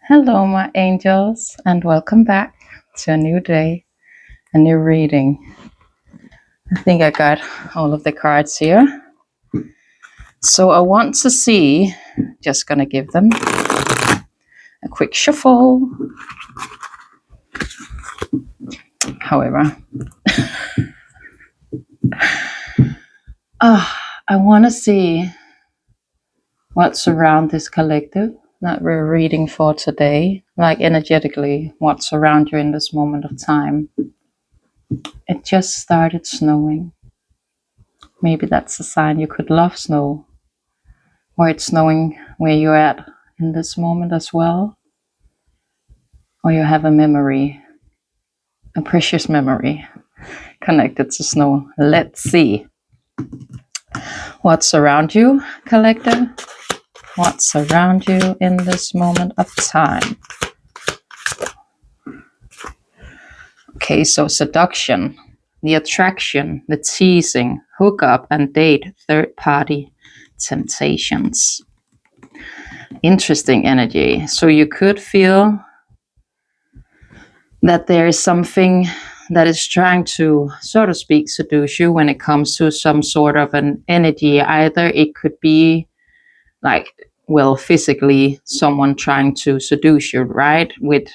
Hello, my angels, and welcome back to a new day, a new reading. I think I got all of the cards here. So I want to see, just gonna give them a quick shuffle. However, I want to see what's around this collective that we're reading for today, like energetically, what's around you in this moment of time. It just started snowing. Maybe that's a sign you could love snow, or it's knowing where you're at in this moment as well, or you have a memory, a precious memory connected to snow. Let's see what's around you, collective. What's around you in this moment of time? Okay, so seduction, the attraction, the teasing, hookup and date, third party, temptations. Interesting energy. So you could feel that there is something that is trying to, so to speak, seduce you when it comes to some sort of an energy. Either it could be like, well, physically, someone trying to seduce you, right? With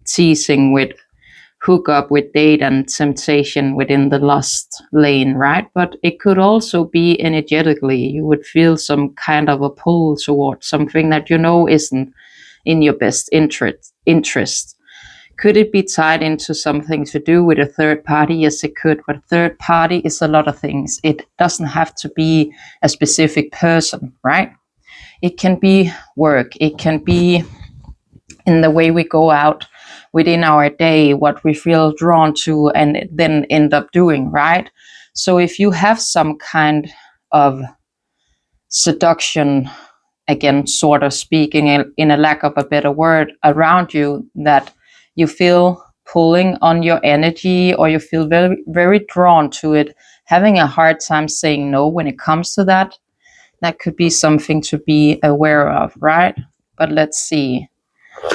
teasing, with hookup, with date and temptation within the lust lane, right? But it could also be energetically. You would feel some kind of a pull towards something that you know isn't in your best interest. Could it be tied into something to do with a third party? Yes, it could. But third party is a lot of things. It doesn't have to be a specific person, right? It can be work. It can be in the way we go out within our day, what we feel drawn to and then end up doing, right? So if you have some kind of seduction, again, sort of speaking in a lack of a better word, around you, that you feel pulling on your energy, or you feel very, very drawn to it, having a hard time saying no when it comes to that, that could be something to be aware of, right? But let's see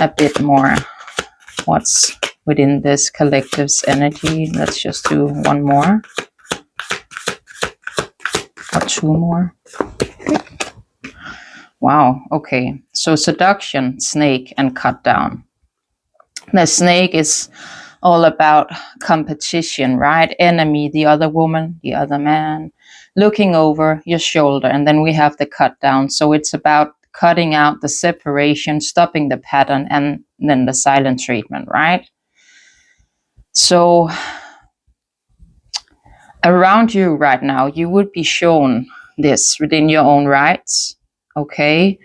a bit more what's within this collective's energy. Let's just do one more or two more. Wow, okay. So seduction, snake, and cut down. The snake is all about competition, right? Enemy, the other woman, the other man, looking over your shoulder. And then we have the cut down. So it's about cutting out the separation, stopping the pattern, and then the silent treatment, right? So around you right now, you would be shown this within your own rights, okay?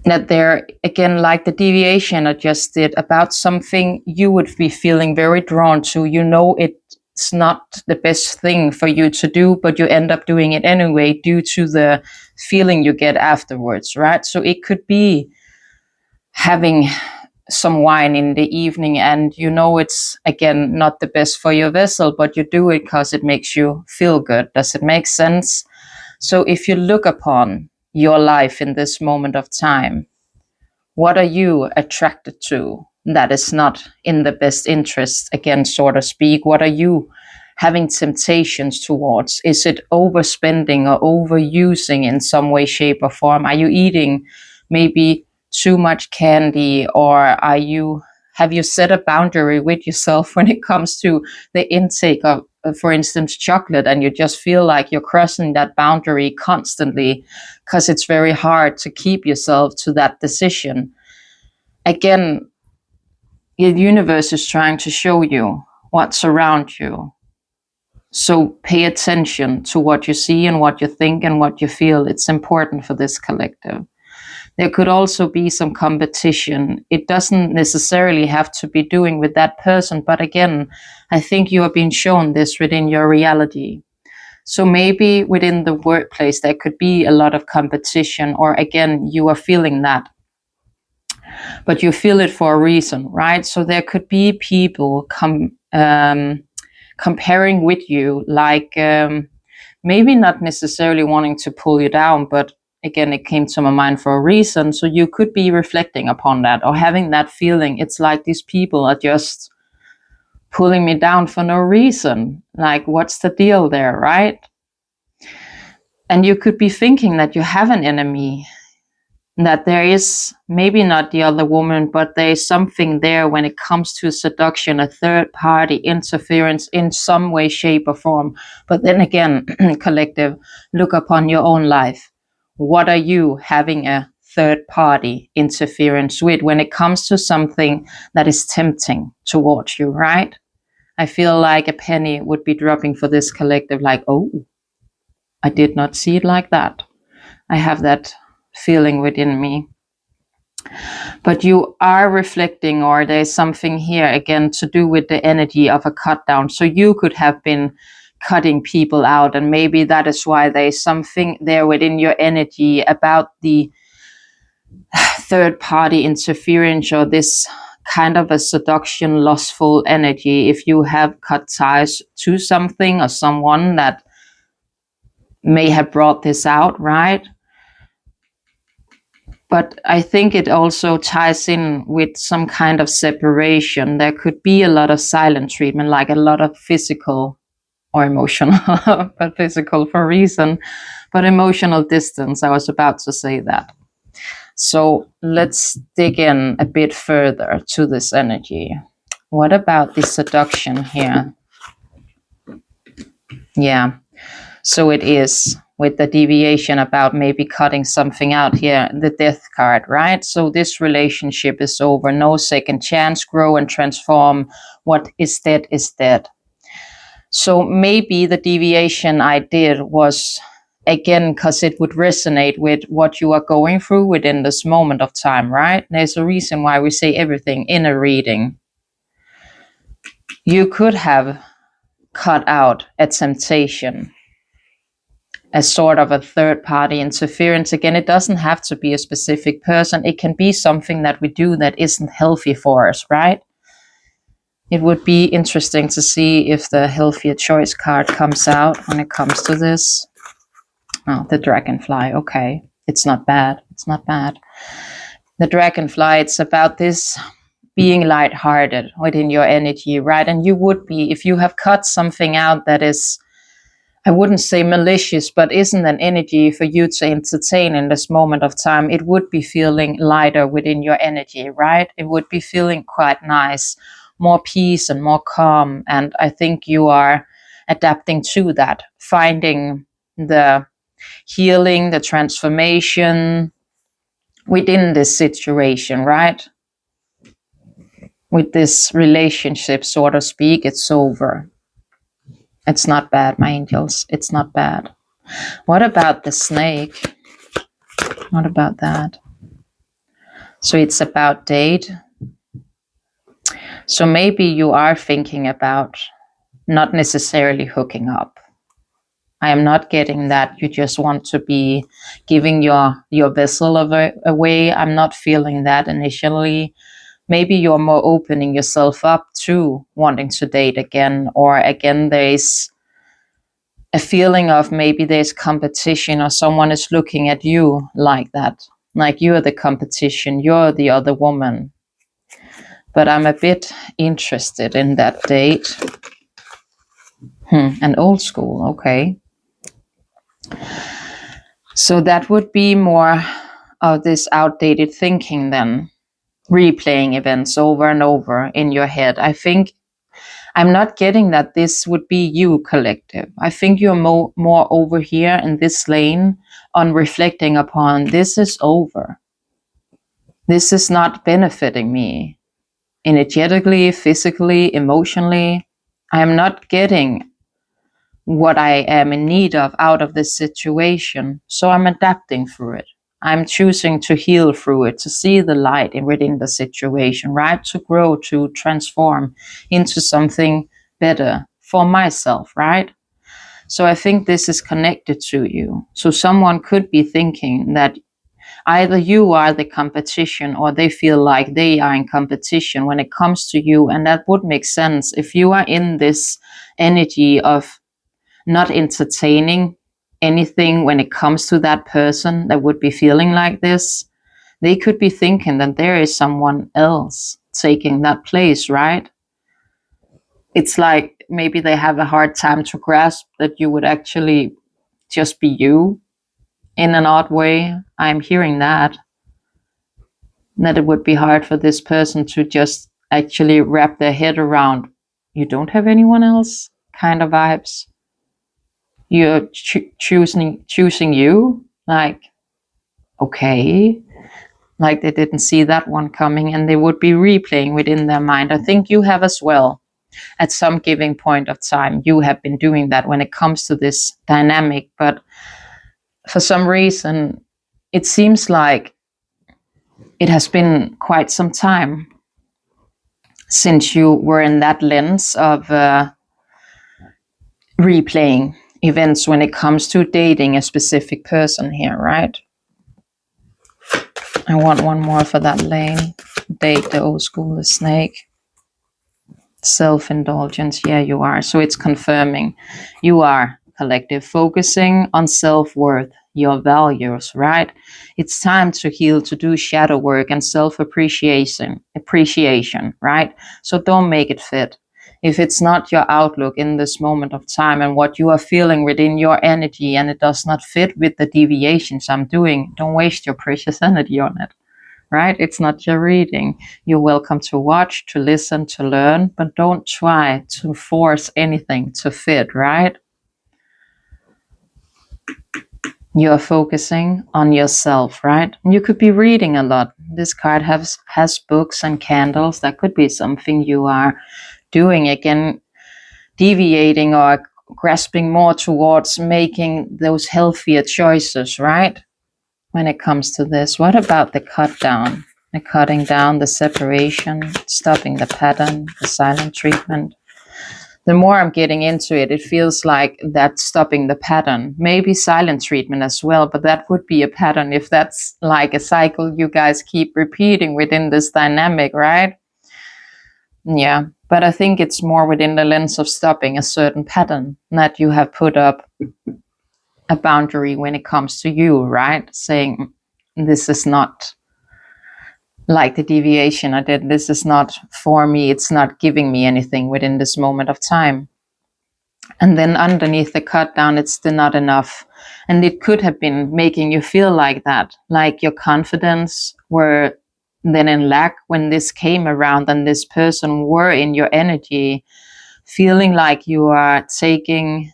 That there, again, like the deviation I just did about something you would be feeling very drawn to. You know it's not the best thing for you to do, but you end up doing it anyway due to the feeling you get afterwards, right? So it could be having some wine in the evening and you know it's, again, not the best for your vessel, but you do it because it makes you feel good. Does it make sense? So if you look upon your life in this moment of time, what are you attracted to that is not in the best interest, again, so to speak? What are you having temptations towards? Is it overspending or overusing in some way, shape, or form? Are you eating maybe too much candy, or have you set a boundary with yourself when it comes to the intake of, for instance, chocolate, and you just feel like you're crossing that boundary constantly because it's very hard to keep yourself to that decision? Again, the universe is trying to show you what's around you. So pay attention to what you see and what you think and what you feel. It's important for this collective. There could also be some competition. It doesn't necessarily have to be doing with that person, but again, I think you are being shown this within your reality. So maybe within the workplace, there could be a lot of competition, or again, you are feeling that, but you feel it for a reason, right? So there could be people comparing with you, like maybe not necessarily wanting to pull you down, but again, it came to my mind for a reason. So you could be reflecting upon that or having that feeling. It's like these people are just pulling me down for no reason. Like, what's the deal there, right? And you could be thinking that you have an enemy, that there is maybe not the other woman, but there is something there when it comes to seduction, a third party interference in some way, shape, or form. But then again, collective, look upon your own life. What are you having a third party interference with when it comes to something that is tempting towards you, right? I feel like a penny would be dropping for this collective, like, oh, I did not see it like that. I have that feeling within me. But you are reflecting, or there's something here again to do with the energy of a cut down. So you could have been cutting people out, and maybe that is why there's something there within your energy about the third party interference, or this kind of a seduction, lustful energy. If you have cut ties to something or someone that may have brought this out, right? But I think it also ties in with some kind of separation. There could be a lot of silent treatment, like a lot of physical or emotional, but physical for a reason, but emotional distance. I was about to say that. So let's dig in a bit further to this energy. What about the seduction here? Yeah. So it is with the deviation about maybe cutting something out here, the death card, right? So this relationship is over. No second chance. Grow and transform. What is dead is dead. So maybe the deviation I did was, again, because it would resonate with what you are going through within this moment of time, right? There's a reason why we say everything in a reading. You could have cut out a temptation, a sort of a third party interference. Again, it doesn't have to be a specific person. It can be something that we do that isn't healthy for us, right? It would be interesting to see if the healthier choice card comes out when it comes to this. Oh, the dragonfly. Okay. It's not bad. It's not bad. The dragonfly, it's about this being lighthearted within your energy, right? And you would be, if you have cut something out that is, I wouldn't say malicious, but isn't an energy for you to entertain in this moment of time, it would be feeling lighter within your energy, right? It would be feeling quite nice, more peace and more calm. And I think you are adapting to that, finding the healing, the transformation within this situation, right? With this relationship, so to speak, it's over. It's not bad, my angels. It's not bad. What about the snake? What about that? So it's about date. So maybe you are thinking about not necessarily hooking up. I am not getting that you just want to be giving your vessel away. I'm not feeling that initially. Maybe you're more opening yourself up to wanting to date again, or again, there's a feeling of maybe there's competition or someone is looking at you like that, like you're the competition, you're the other woman. But I'm a bit interested in that date. An old school, okay. So that would be more of this outdated thinking then, replaying events over and over in your head. I think I'm not getting that this would be you, collective. I think you're more over here in this lane on reflecting upon this is over. This is not benefiting me energetically, physically, emotionally. I am not getting what I am in need of out of this situation. So I'm adapting through it. I'm choosing to heal through it, to see the light within the situation, right? To grow, to transform into something better for myself, right? So I think this is connected to you. So someone could be thinking that either you are the competition or they feel like they are in competition when it comes to you. And that would make sense if you are in this energy of not entertaining anything when it comes to that person that would be feeling like this, they could be thinking that there is someone else taking that place, right? It's like maybe they have a hard time to grasp that you would actually just be you in an odd way. I'm hearing that it would be hard for this person to just actually wrap their head around, you don't have anyone else kind of vibes. You're choosing you, like, okay, like they didn't see that one coming, and they would be replaying within their mind. I think you have as well. At some given point of time, you have been doing that when it comes to this dynamic, but for some reason, it seems like it has been quite some time since you were in that lens of replaying events when it comes to dating a specific person here, right? I want one more for that lane. Date the old school, the snake. Self-indulgence, yeah, you are. So it's confirming you are collective, focusing on self-worth, your values, right? It's time to heal, to do shadow work and self-appreciation, right? So don't make it fit. If it's not your outlook in this moment of time and what you are feeling within your energy, and it does not fit with the deviations I'm doing, don't waste your precious energy on it, right? It's not your reading. You're welcome to watch, to listen, to learn, but don't try to force anything to fit, right? You're focusing on yourself, right? You could be reading a lot. This card has books and candles. That could be something you are doing, again, deviating or grasping more towards making those healthier choices, right? When it comes to this, what about the cut down? The cutting down, the separation, stopping the pattern, the silent treatment. The more I'm getting into it, it feels like that's stopping the pattern. Maybe silent treatment as well, but that would be a pattern if that's like a cycle you guys keep repeating within this dynamic, right? Yeah, but I think it's more within the lens of stopping a certain pattern that you have put up a boundary when it comes to you, right? Saying, this is not like the deviation I did. This is not for me. It's not giving me anything within this moment of time. And then underneath the cut down, it's still not enough. And it could have been making you feel like that, like your confidence were then in lack when this came around and this person were in your energy, feeling like you are taking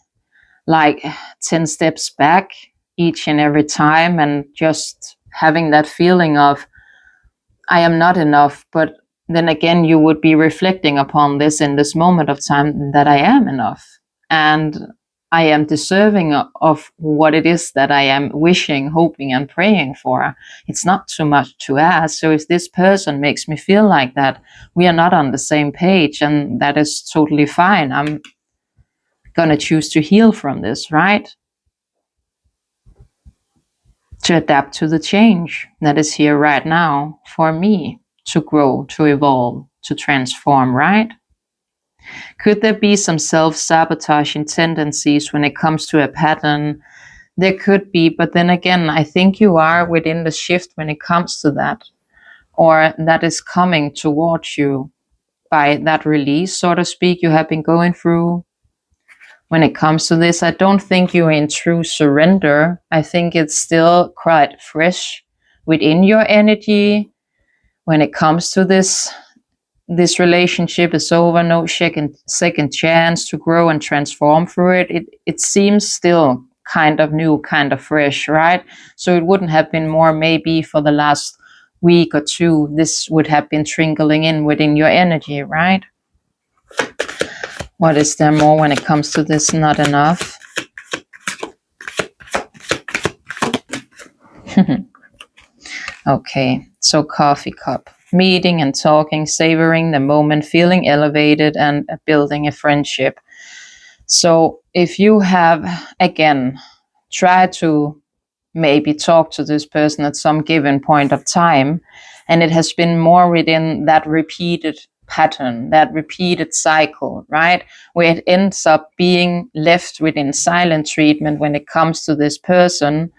like 10 steps back each and every time, and just having that feeling of, I am not enough. But then again, you would be reflecting upon this in this moment of time, that I am enough and I am deserving of what it is that I am wishing, hoping, and praying for. It's not too much to ask. So if this person makes me feel like that, we are not on the same page, and that is totally fine. I'm going to choose to heal from this, right? To adapt to the change that is here right now for me to grow, to evolve, to transform, right? Could there be some self-sabotaging tendencies when it comes to a pattern? There could be, but then again, I think you are within the shift when it comes to that, or that is coming towards you by that release, so to speak, you have been going through. When it comes to this, I don't think you're in true surrender. I think it's still quite fresh within your energy. When it comes to this relationship is over, no second chance to grow and transform through it. It seems still kind of new, kind of fresh, right? So it wouldn't have been more maybe for the last week or two. This would have been trickling in within your energy, right? What is there more when it comes to this? Not enough. Okay, so coffee cup. Meeting and talking, savoring the moment, feeling elevated, and building a friendship. So if you have, again, try to maybe talk to this person at some given point of time, and it has been more within that repeated pattern, that repeated cycle, right? Where it ends up being left within silent treatment when it comes to this person.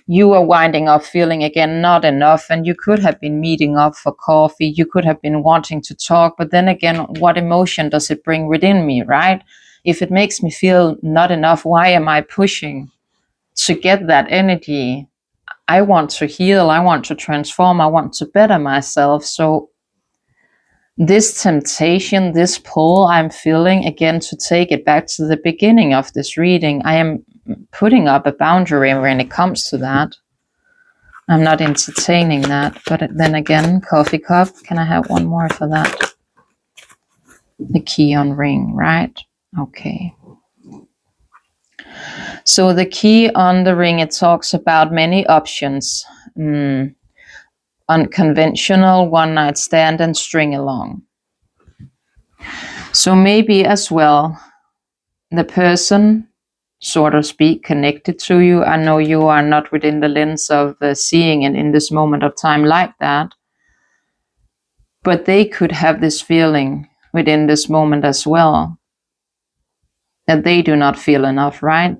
You are winding up feeling again not enough, and you could have been meeting up for coffee, you could have been wanting to talk, but then again, what emotion does it bring within me, right? If it makes me feel not enough, why am I pushing to get that energy? I want to heal, I want to transform, I want to better myself. So this temptation, this pull I'm feeling, again, to take it back to the beginning of this reading, I am putting up a boundary when it comes to that. I'm not entertaining that. But then again, coffee cup, can I have one more for that? The key on ring, right? Okay. So the key on the ring, it talks about many options. Unconventional, one night stand, and string along. So maybe as well, the person, so to speak, connected to you, I know you are not within the lens of seeing it in this moment of time like that, but they could have this feeling within this moment as well, that they do not feel enough, right?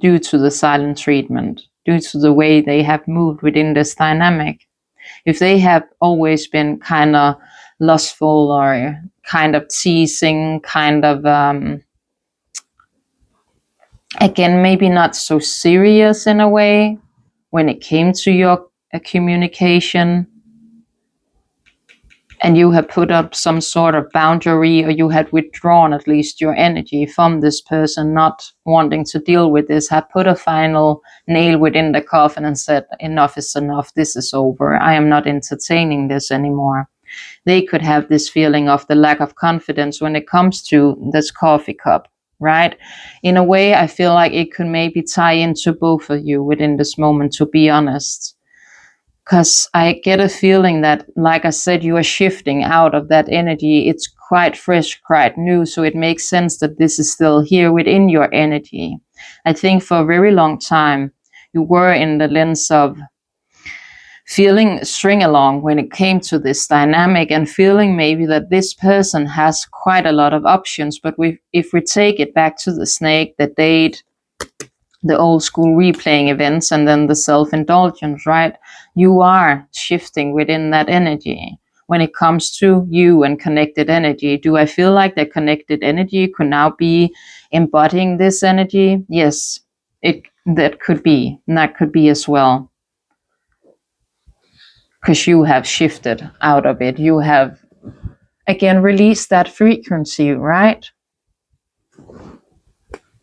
Due to the silent treatment, due to the way they have moved within this dynamic. If they have always been kind of lustful or kind of teasing, kind of, again, maybe not so serious in a way when it came to your communication, and you have put up some sort of boundary, or you had withdrawn at least your energy from this person, not wanting to deal with this, have put a final nail within the coffin and said, enough is enough, this is over, I am not entertaining this anymore. They could have this feeling of the lack of confidence when it comes to this coffee cup, right? In a way, I feel like it could maybe tie into both of you within this moment, to be honest. Because I get a feeling that, like I said, you are shifting out of that energy. It's quite fresh, quite new. So it makes sense that this is still here within your energy. I think for a very long time, you were in the lens of feeling string along when it came to this dynamic, and feeling maybe that this person has quite a lot of options. But if we take it back to the snake, the date, the old school replaying events, and then the self-indulgence, right? You are shifting within that energy. When it comes to you and connected energy, do I feel like the connected energy could now be embodying this energy? Yes, that could be, and that could be as well. Because you have shifted out of it. You have, again, released that frequency, right?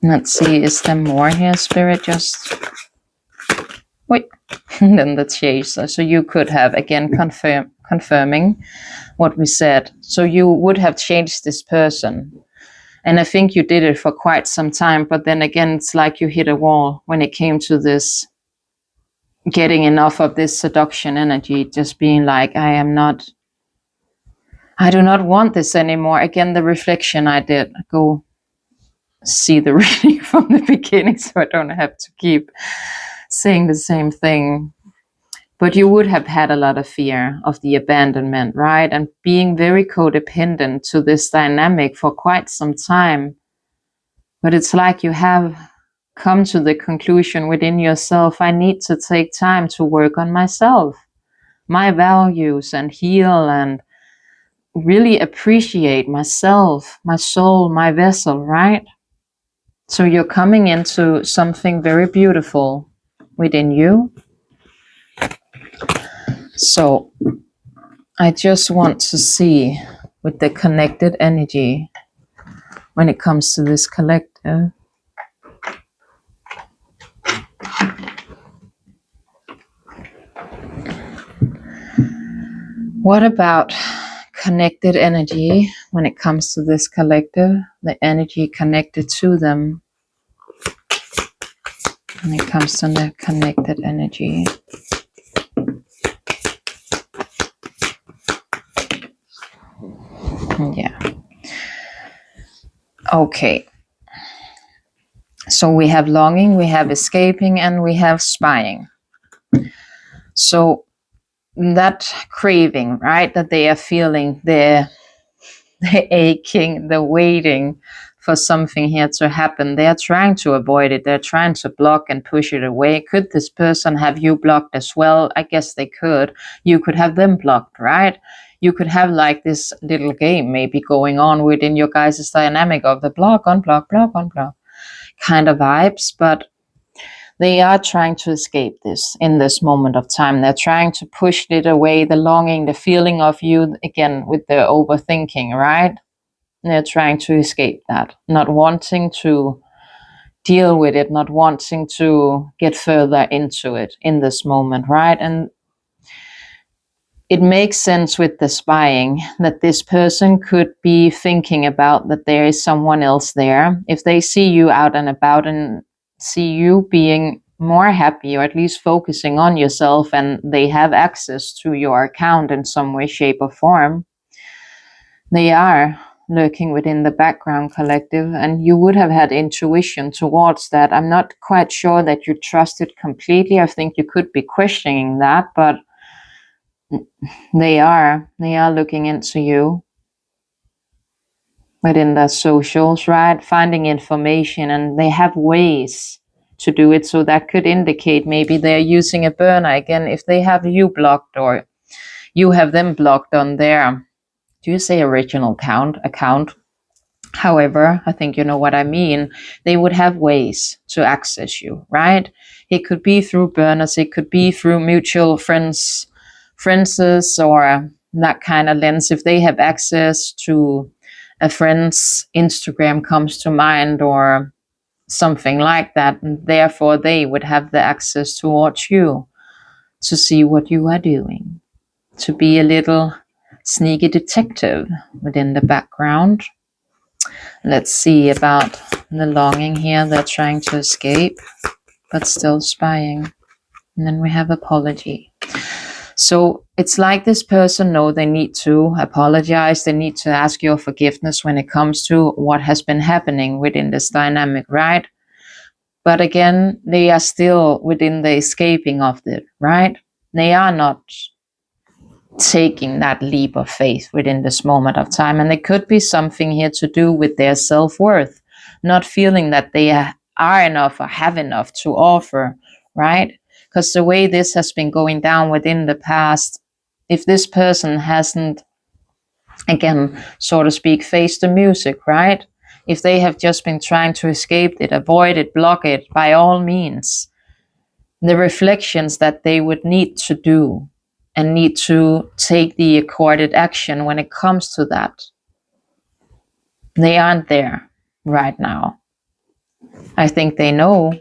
Let's see, is there more here, Spirit? Just wait. And then the chaser. So you could have, again, confirming what we said. So you would have changed this person. And I think you did it for quite some time. But then again, it's like you hit a wall when it came to this, getting enough of this seduction energy, just being like, I do not want this anymore. Again, the reflection I did, go see the reading from the beginning so I don't have to keep saying the same thing. But you would have had a lot of fear of the abandonment, right? And being very codependent to this dynamic for quite some time. But it's like you have come to the conclusion within yourself, I need to take time to work on myself, my values, and heal and really appreciate myself, my soul, my vessel, right? So you're coming into something very beautiful within you. So I just want to see with the connected energy when it comes to this collective. What about connected energy when it comes to this collective, the energy connected to them when it comes to the connected energy? Yeah. Okay. So we have longing, we have escaping, and we have spying. So that craving, right, that they are feeling, the aching, the waiting for something here to happen. They are trying to avoid it. They're trying to block and push it away. Could this person have you blocked as well? I guess they could. You could have them blocked, right? You could have like this little game maybe going on within your guys' dynamic of the block, unblock, block, unblock kind of vibes, but they are trying to escape this in this moment of time. They're trying to push it away, the longing, the feeling of you, again, with the overthinking, right? They're trying to escape that, not wanting to deal with it, not wanting to get further into it in this moment, right? And it makes sense with the spying that this person could be thinking about that there is someone else there. If they see you out and about and see you being more happy, or at least focusing on yourself, and they have access to your account in some way, shape, or form, they are lurking within the background collective, and you would have had intuition towards that. I'm not quite sure that you trust it completely. I think you could be questioning that, but they are looking into you within the socials, right? Finding information, and they have ways to do it. So that could indicate maybe they're using a burner again. If they have you blocked, or you have them blocked on their, do you say original account? However, I think you know what I mean. They would have ways to access you, right? It could be through burners, it could be through mutual friends, or that kind of lens. If they have access to a friend's Instagram comes to mind, or something like that, and therefore they would have the access towards you to see what you are doing, to be a little sneaky detective within the background. Let's see about the longing here. They're trying to escape, but still spying. And then we have apology. So it's like this person know they need to apologize. They need to ask your forgiveness when it comes to what has been happening within this dynamic, right? But again, they are still within the escaping of it, right? They are not taking that leap of faith within this moment of time. And there could be something here to do with their self-worth, not feeling that they are enough or have enough to offer, right? Because the way this has been going down within the past, if this person hasn't, again, so to speak, faced the music, right? If they have just been trying to escape it, avoid it, block it, by all means, the reflections that they would need to do and need to take the accorded action when it comes to that, they aren't there right now. I think they know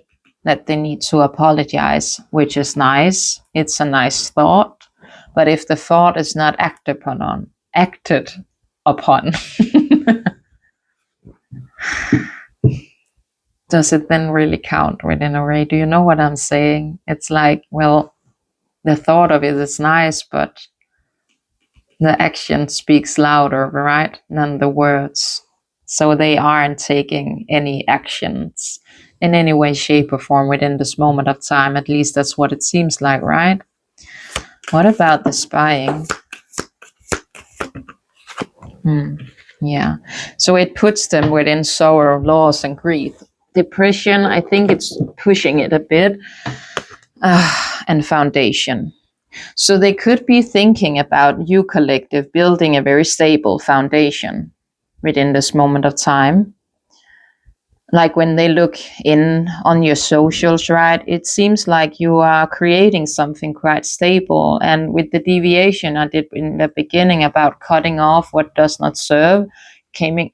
that they need to apologize, which is nice. It's a nice thought. But if the thought is not acted upon, does it then really count within a way? Do you know what I'm saying? It's like, well, the thought of it is nice, but the action speaks louder, right, than the words. So they aren't taking any actions in any way, shape, or form within this moment of time. At least that's what it seems like, right? What about the spying? Yeah. So it puts them within sorrow, loss, and grief. Depression, I think it's pushing it a bit. And foundation. So they could be thinking about you collective building a very stable foundation within this moment of time. Like when they look in on your socials, right? It seems like you are creating something quite stable. And with the deviation I did in the beginning about cutting off what does not serve,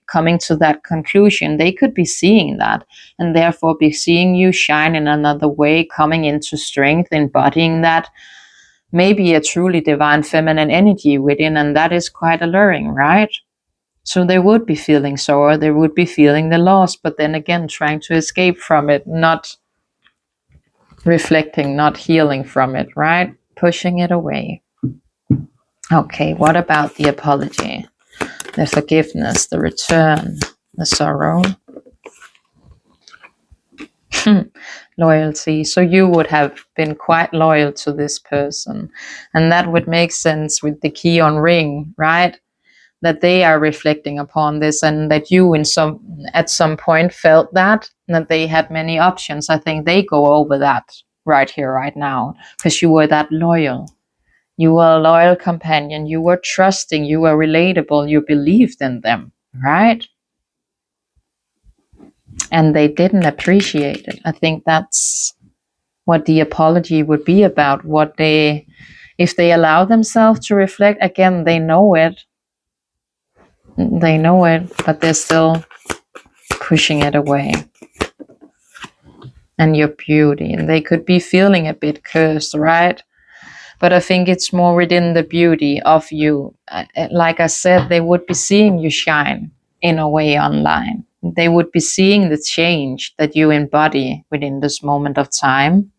coming to that conclusion, they could be seeing that and therefore be seeing you shine in another way, coming into strength, embodying that. Maybe a truly divine feminine energy within, and that is quite alluring, right? So they would be feeling sorrow, they would be feeling the loss, but then again, trying to escape from it, not reflecting, not healing from it, right? Pushing it away. Okay, what about the apology, the forgiveness, the return, the sorrow? Loyalty. So you would have been quite loyal to this person, and that would make sense with the key on ring, right? that they are reflecting upon this, and that you at some point felt that they had many options. I think they go over that right here, right now, because you were that loyal. You were a loyal companion. You were trusting. You were relatable. You believed in them, right? And they didn't appreciate it. I think that's what the apology would be about. If they allow themselves to reflect, again, they know it. They know it, but they're still pushing it away. And your beauty. And they could be feeling a bit cursed, right? But I think it's more within the beauty of you. Like I said, they would be seeing you shine in a way online. They would be seeing the change that you embody within this moment of time.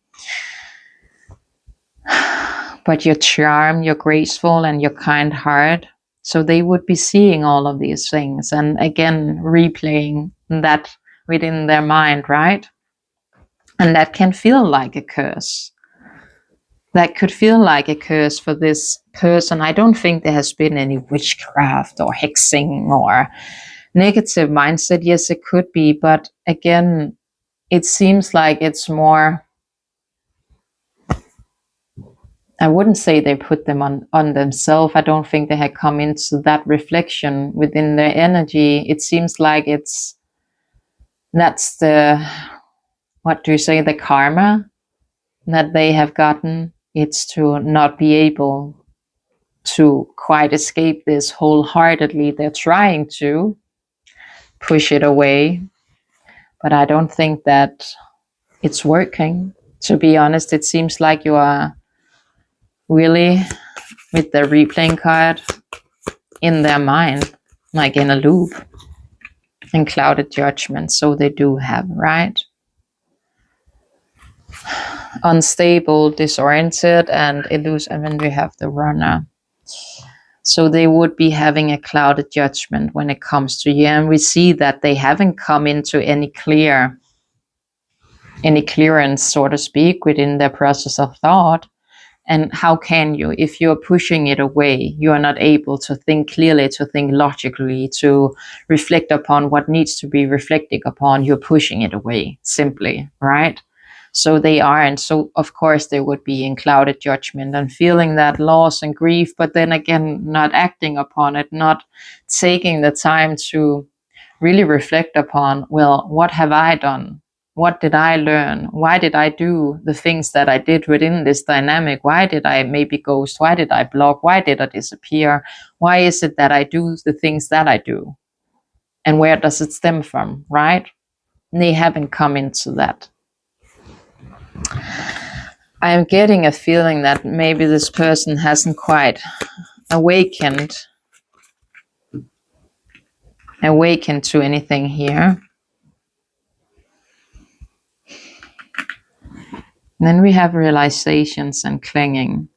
But your charm, your graceful, and your kind heart. So they would be seeing all of these things and again replaying that within their mind, right? And that can feel like a curse. That could feel like a curse for this person. I don't think there has been any witchcraft or hexing or negative mindset. Yes, it could be, but again, it seems like it's more, I wouldn't say they put them on themselves. I don't think they had come into that reflection within their energy. It seems like that's the, what do you say, the karma that they have gotten. It's to not be able to quite escape this wholeheartedly. They're trying to push it away, but I don't think that it's working. To be honest, it seems like you are really, with the replaying card, in their mind, like in a loop, and clouded judgment. So they do have, right? Unstable, disoriented, and elusive. And then we have the runner. So they would be having a clouded judgment when it comes to you. And we see that they haven't come into any clearance, so to speak, within their process of thought. And how can you, if you're pushing it away, you are not able to think clearly, to think logically, to reflect upon what needs to be reflected upon, you're pushing it away, simply, right? So they are, and so of course they would be in clouded judgment and feeling that loss and grief, but then again, not acting upon it, not taking the time to really reflect upon, well, what have I done? What did I learn? Why did I do the things that I did within this dynamic? Why did I maybe ghost? Why did I block? Why did I disappear? Why is it that I do the things that I do? And where does it stem from, right? And they haven't come into that. I am getting a feeling that maybe this person hasn't quite awakened to anything here. And then we have realizations and clinging.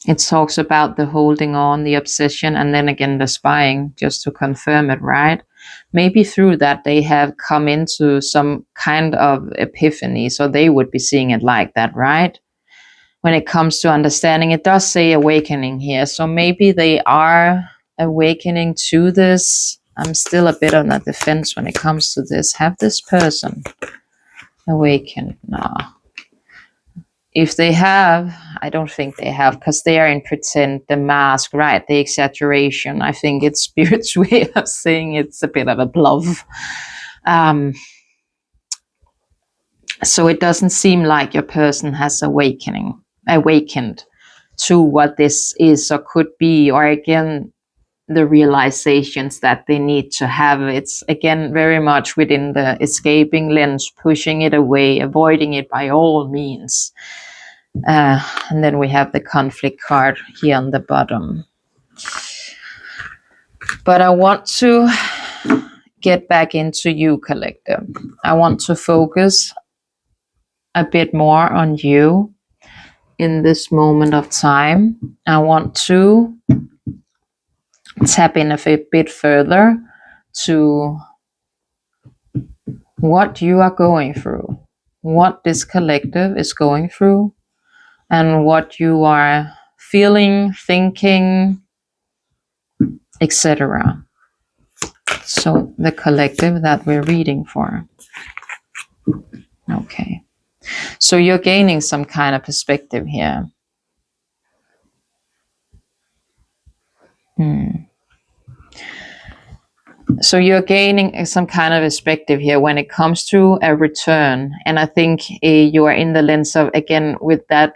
It talks about the holding on, the obsession, and then again the spying, just to confirm it, right? Maybe through that they have come into some kind of epiphany, so they would be seeing it like that, right? When it comes to understanding, it does say awakening here, so maybe they are awakening to this. I'm still a bit on the defense when it comes to this. Have this person awakened? No. If they have, I don't think they have, because they are in pretend, the mask, right? The exaggeration. I think it's Spirit's way of saying it's a bit of a bluff. So it doesn't seem like your person has awakened to what this is or could be, or again, the realizations that they need to have. It's again very much within the escaping lens, pushing it away, avoiding it by all means. And then we have the conflict card here on the bottom. But I want to get back into you, collective. I want to focus a bit more on you in this moment of time. I want to tap in a bit further to what you are going through, what this collective is going through, and what you are feeling, thinking, etc. So the collective that we're reading for. Okay. So you're gaining some kind of perspective here. So you're gaining some kind of perspective here when it comes to a return. And I think you are in the lens of, again, with that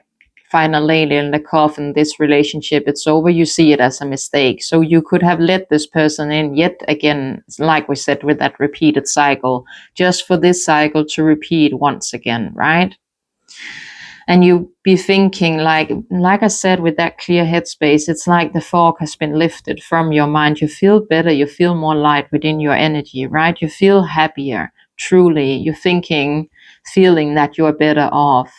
final nail in the coffin, this relationship, it's over. You see it as a mistake. So you could have let this person in yet again, like we said, with that repeated cycle, just for this cycle to repeat once again, right? And you be thinking, like I said, with that clear headspace, it's like the fog has been lifted from your mind. You feel better, you feel more light within your energy, right? You feel happier, truly. You're thinking, feeling that you're better off.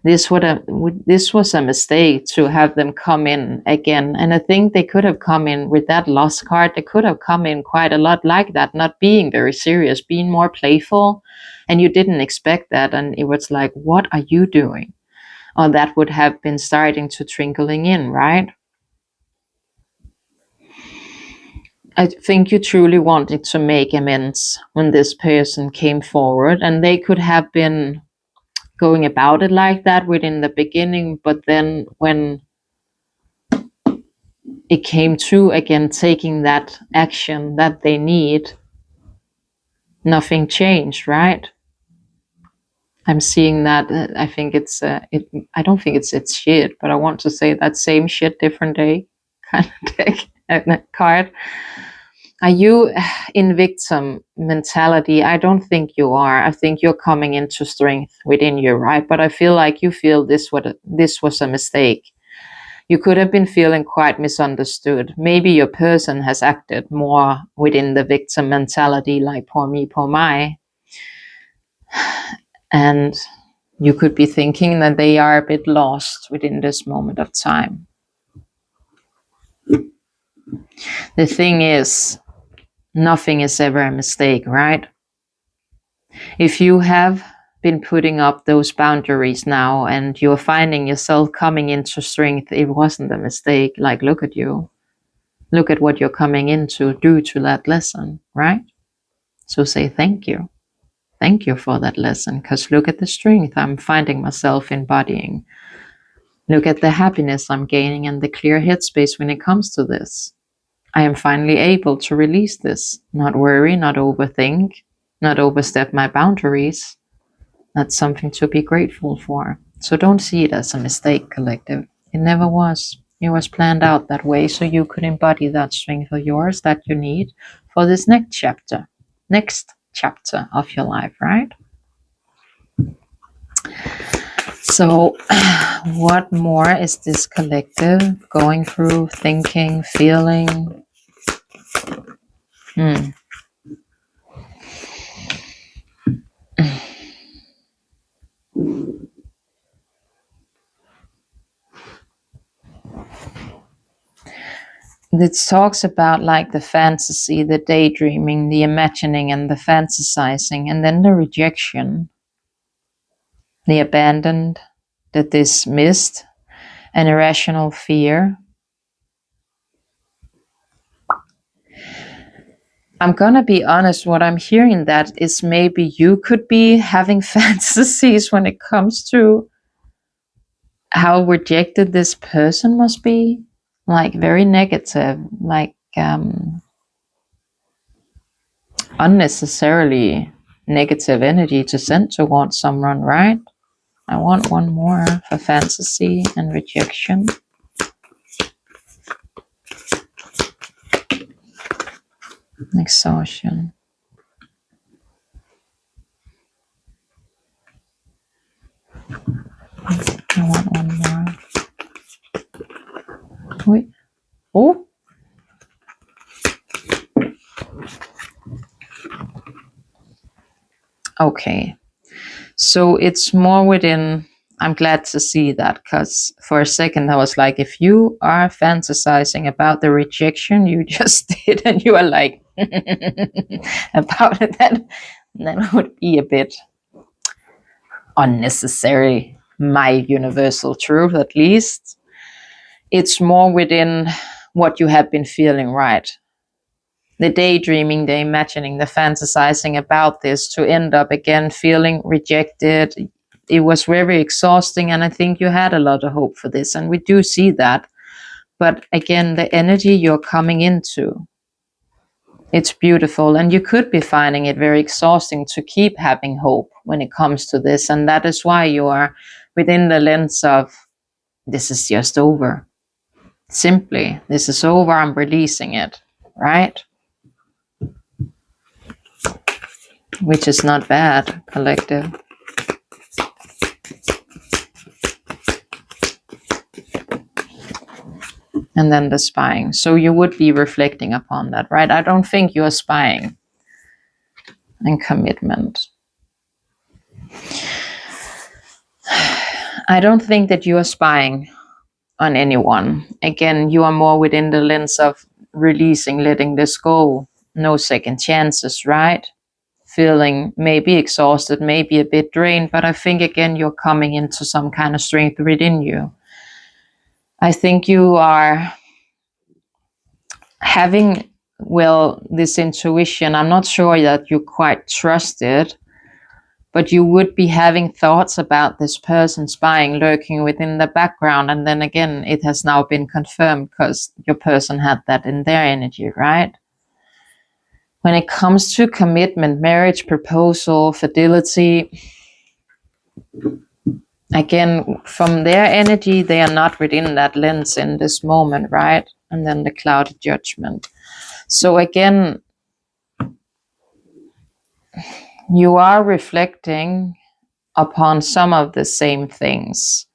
This was a mistake to have them come in again. And I think they could have come in with that lost card. They could have come in quite a lot like that, not being very serious, being more playful. And you didn't expect that. And it was like, what are you doing? Or that would have been starting to trickling in, right? I think you truly wanted to make amends when this person came forward, and they could have been going about it like that within the beginning, but then when it came to again taking that action that they need, nothing changed, right? I'm seeing that. I think it's I don't think it's shit, but I want to say that same shit different day kind of deck card. Are you in victim mentality? I don't think you are. I think you're coming into strength within you, right? But I feel like you feel this was a mistake. You could have been feeling quite misunderstood. Maybe your person has acted more within the victim mentality, like poor me, poor my. And you could be thinking that they are a bit lost within this moment of time. The thing is, nothing is ever a mistake, right? If you have been putting up those boundaries now and you're finding yourself coming into strength, it wasn't a mistake. Like, look at you. Look at what you're coming into due to that lesson, right? So say thank you. Thank you for that lesson, because look at the strength I'm finding myself embodying. Look at the happiness I'm gaining and the clear headspace when it comes to this. I am finally able to release this, not worry, not overthink, not overstep my boundaries. That's something to be grateful for. So don't see it as a mistake, collective. It never was. It was planned out that way so you could embody that strength of yours that you need for this next chapter of your life, right? So what more is this collective going through, thinking, feeling? It talks about like the fantasy, the daydreaming, the imagining and the fantasizing, and then the rejection, the abandoned, the dismissed, an irrational fear. I'm gonna be honest, what I'm hearing that is maybe you could be having fantasies when it comes to how rejected this person must be, like very negative, like unnecessarily negative energy to send towards someone, right? I want one more for fantasy and rejection. Exhaustion. I want one more. Wait. Oh. Okay. So it's more within. I'm glad to see that, because for a second I was like, if you are fantasizing about the rejection you just did and you are like about it, then that would be a bit unnecessary. My universal truth, at least. it's more within what you have been feeling, right? The daydreaming, the imagining, the fantasizing about this to end up again feeling rejected. It was very exhausting, and I think you had a lot of hope for this, and we do see that. But again, the energy you're coming into, it's beautiful, and you could be finding it very exhausting to keep having hope when it comes to this, and that is why you are within the lens of this is just over. Simply, this is over, I'm releasing it, right? Which is not bad, collective. And then the spying. So you would be reflecting upon that, right? I don't think you're spying. And commitment. I don't think that you are spying on anyone. Again, you are more within the lens of releasing, letting this go. No second chances, right? Feeling maybe exhausted, maybe a bit drained, but I think again you're coming into some kind of strength within you. I think you are having, well, this intuition. I'm not sure that you quite trust it, but you would be having thoughts about this person spying, lurking within the background. And then again, it has now been confirmed because your person had that in their energy, right? When it comes to commitment, marriage, proposal, fidelity, again, from their energy, they are not within that lens in this moment, right? And then the clouded judgment. So again, you are reflecting upon some of the same things.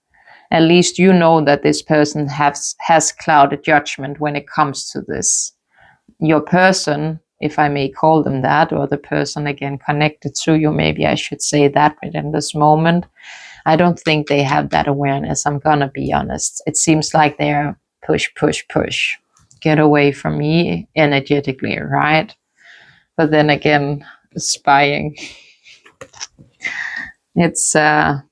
At least you know that this person has clouded judgment when it comes to this. Your person, if I may call them that, or the person again connected to you, maybe I should say that within this moment, I don't think they have that awareness. I'm gonna be honest. It seems like they're push, push, push. Get away from me energetically, right? But then again, spying. It's an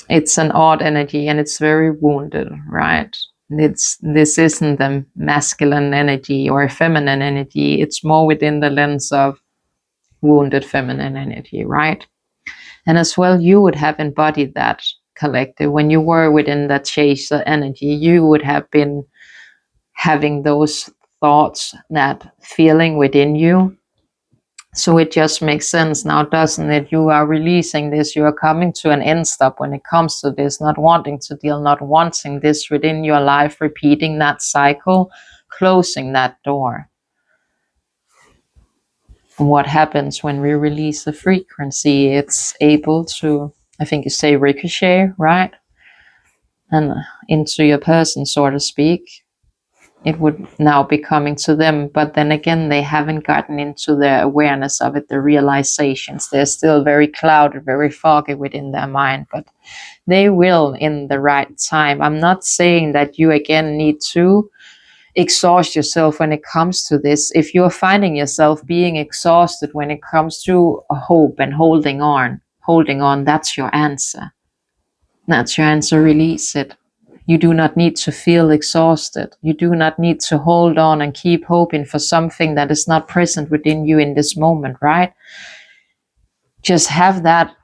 odd energy, and it's very wounded, right? This isn't a masculine energy or a feminine energy. It's more within the lens of wounded feminine energy, right? And as well, you would have embodied that, collective. When you were within that chaser energy, you would have been having those thoughts, that feeling within you. So it just makes sense now, doesn't it? You are releasing this. You are coming to an end stop when it comes to this, not wanting to deal, not wanting this within your life, repeating that cycle, closing that door. What happens when we release the frequency? It's able to, I think you say, ricochet, right? And into your person, so to speak. It would now be coming to them, but then again, they haven't gotten into the awareness of it, the realizations. They're still very clouded, very foggy within their mind, but they will in the right time. I'm not saying that you again need to exhaust yourself when it comes to this. If you're finding yourself being exhausted when it comes to hope and holding on, that's your answer. That's your answer. Release it. You do not need to feel exhausted. You do not need to hold on and keep hoping for something that is not present within you in this moment, right? Just have that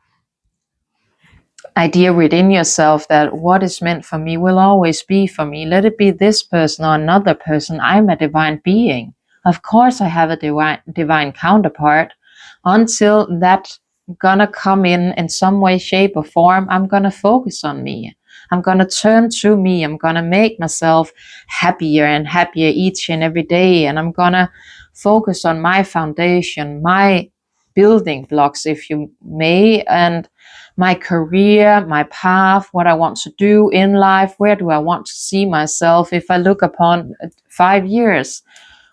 idea within yourself that what is meant for me will always be for me. Let it be this person or another person. I'm a divine being. Of course, I have a divine counterpart. Until that gonna come in some way, shape, or form, I'm gonna focus on me. I'm going to turn to me. I'm going to make myself happier and happier each and every day. And I'm going to focus on my foundation, my building blocks, if you may, and my career, my path, what I want to do in life. Where do I want to see myself? If I look upon 5 years,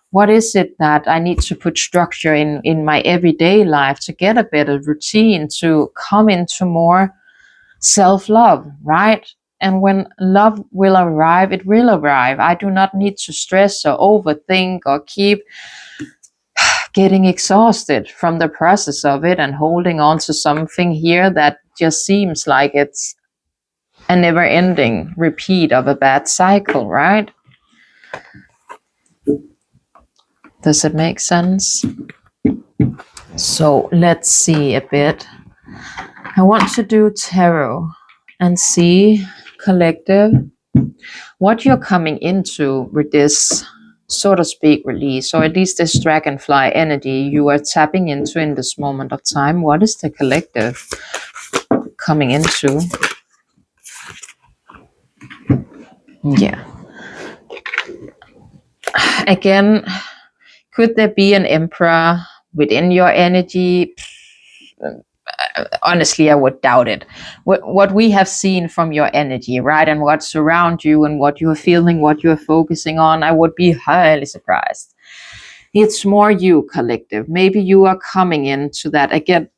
what is it that I need to put structure in my everyday life to get a better routine, to come into more self-love, right? And when love will arrive, it will arrive. I do not need to stress or overthink or keep getting exhausted from the process of it and holding on to something here that just seems like it's a never-ending repeat of a bad cycle, right? Does it make sense? So let's see a bit. I want to do tarot and see, collective, what you're coming into with this, so to speak, release, or at least this dragonfly energy you are tapping into in this moment of time. What is the collective coming into? Yeah. Again, could there be an emperor within your energy? Honestly, I would doubt it. What we have seen from your energy, right, and what's around you and what you're feeling, what you're focusing on, I would be highly surprised. It's more you, collective. Maybe you are coming into that, again,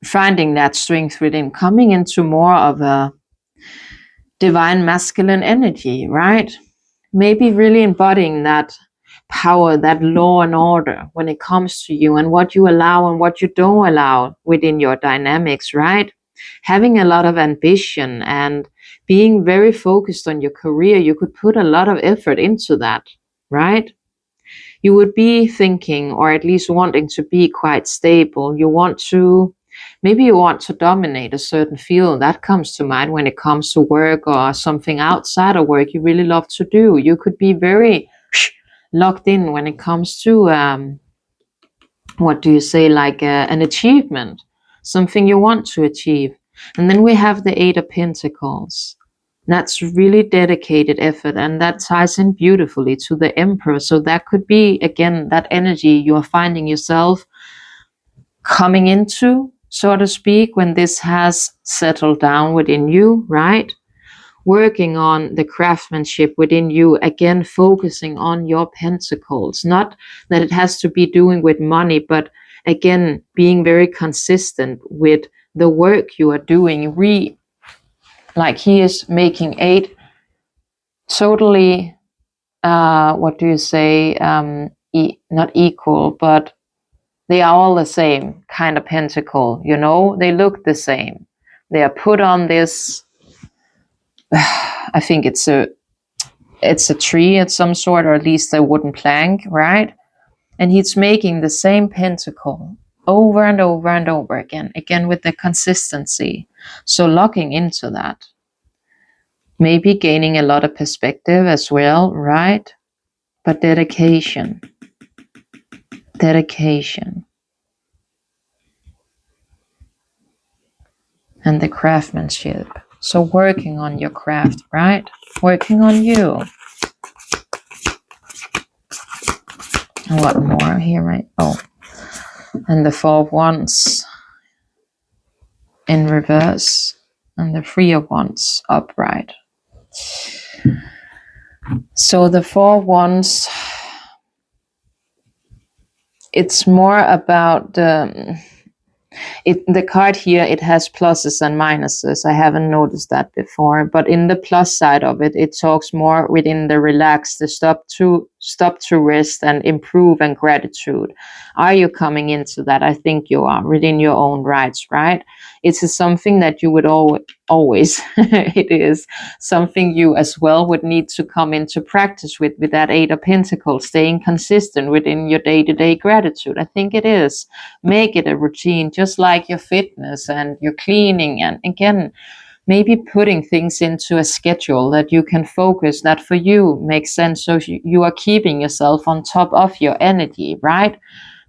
finding that strength within, coming into more of a divine masculine energy, right? Maybe really embodying that power, that law and order when it comes to you and what you allow and what you don't allow within your dynamics, right? Having a lot of ambition and being very focused on your career, you could put a lot of effort into that, right? You would be thinking, or at least wanting to be quite stable. Maybe you want to dominate a certain field. That comes to mind when it comes to work or something outside of work you really love to do. You could be very locked in when it comes to, what do you say, like an achievement, something you want to achieve. And then we have the Eight of Pentacles. That's really dedicated effort, and that ties in beautifully to the Emperor. So that could be, again, that energy you are finding yourself coming into, so to speak, when this has settled down within you, right? Working on the craftsmanship within you, again, focusing on your pentacles. Not that it has to be doing with money, but again, being very consistent with the work you are doing. Like he is making 8 totally, what do you say, not equal, but they are all the same kind of pentacle, you know, they look the same. They are put on this, I think it's a tree of some sort, or at least a wooden plank, right? And he's making the same pentacle over and over and over again with the consistency. So locking into that, maybe gaining a lot of perspective as well, right? But dedication. And the craftsmanship. So working on your craft, right? Working on you. And what more here, right? Oh, and the Four of Wands in reverse, and the Three of Wands upright. So the Four of Wands, it's more about the card here, it has pluses and minuses. I haven't noticed that before, but in the plus side of it, it talks more within the relax, the stop to rest and improve and gratitude. Are you coming into that? I think you are, within your own rights, right? It's something that you would always it is something you as well would need to come into practice with that Eight of Pentacles, staying consistent within your day-to-day gratitude. I think it is. Make it a routine, just like your fitness and your cleaning, and again, maybe putting things into a schedule that you can focus, that for you makes sense, so you are keeping yourself on top of your energy, right?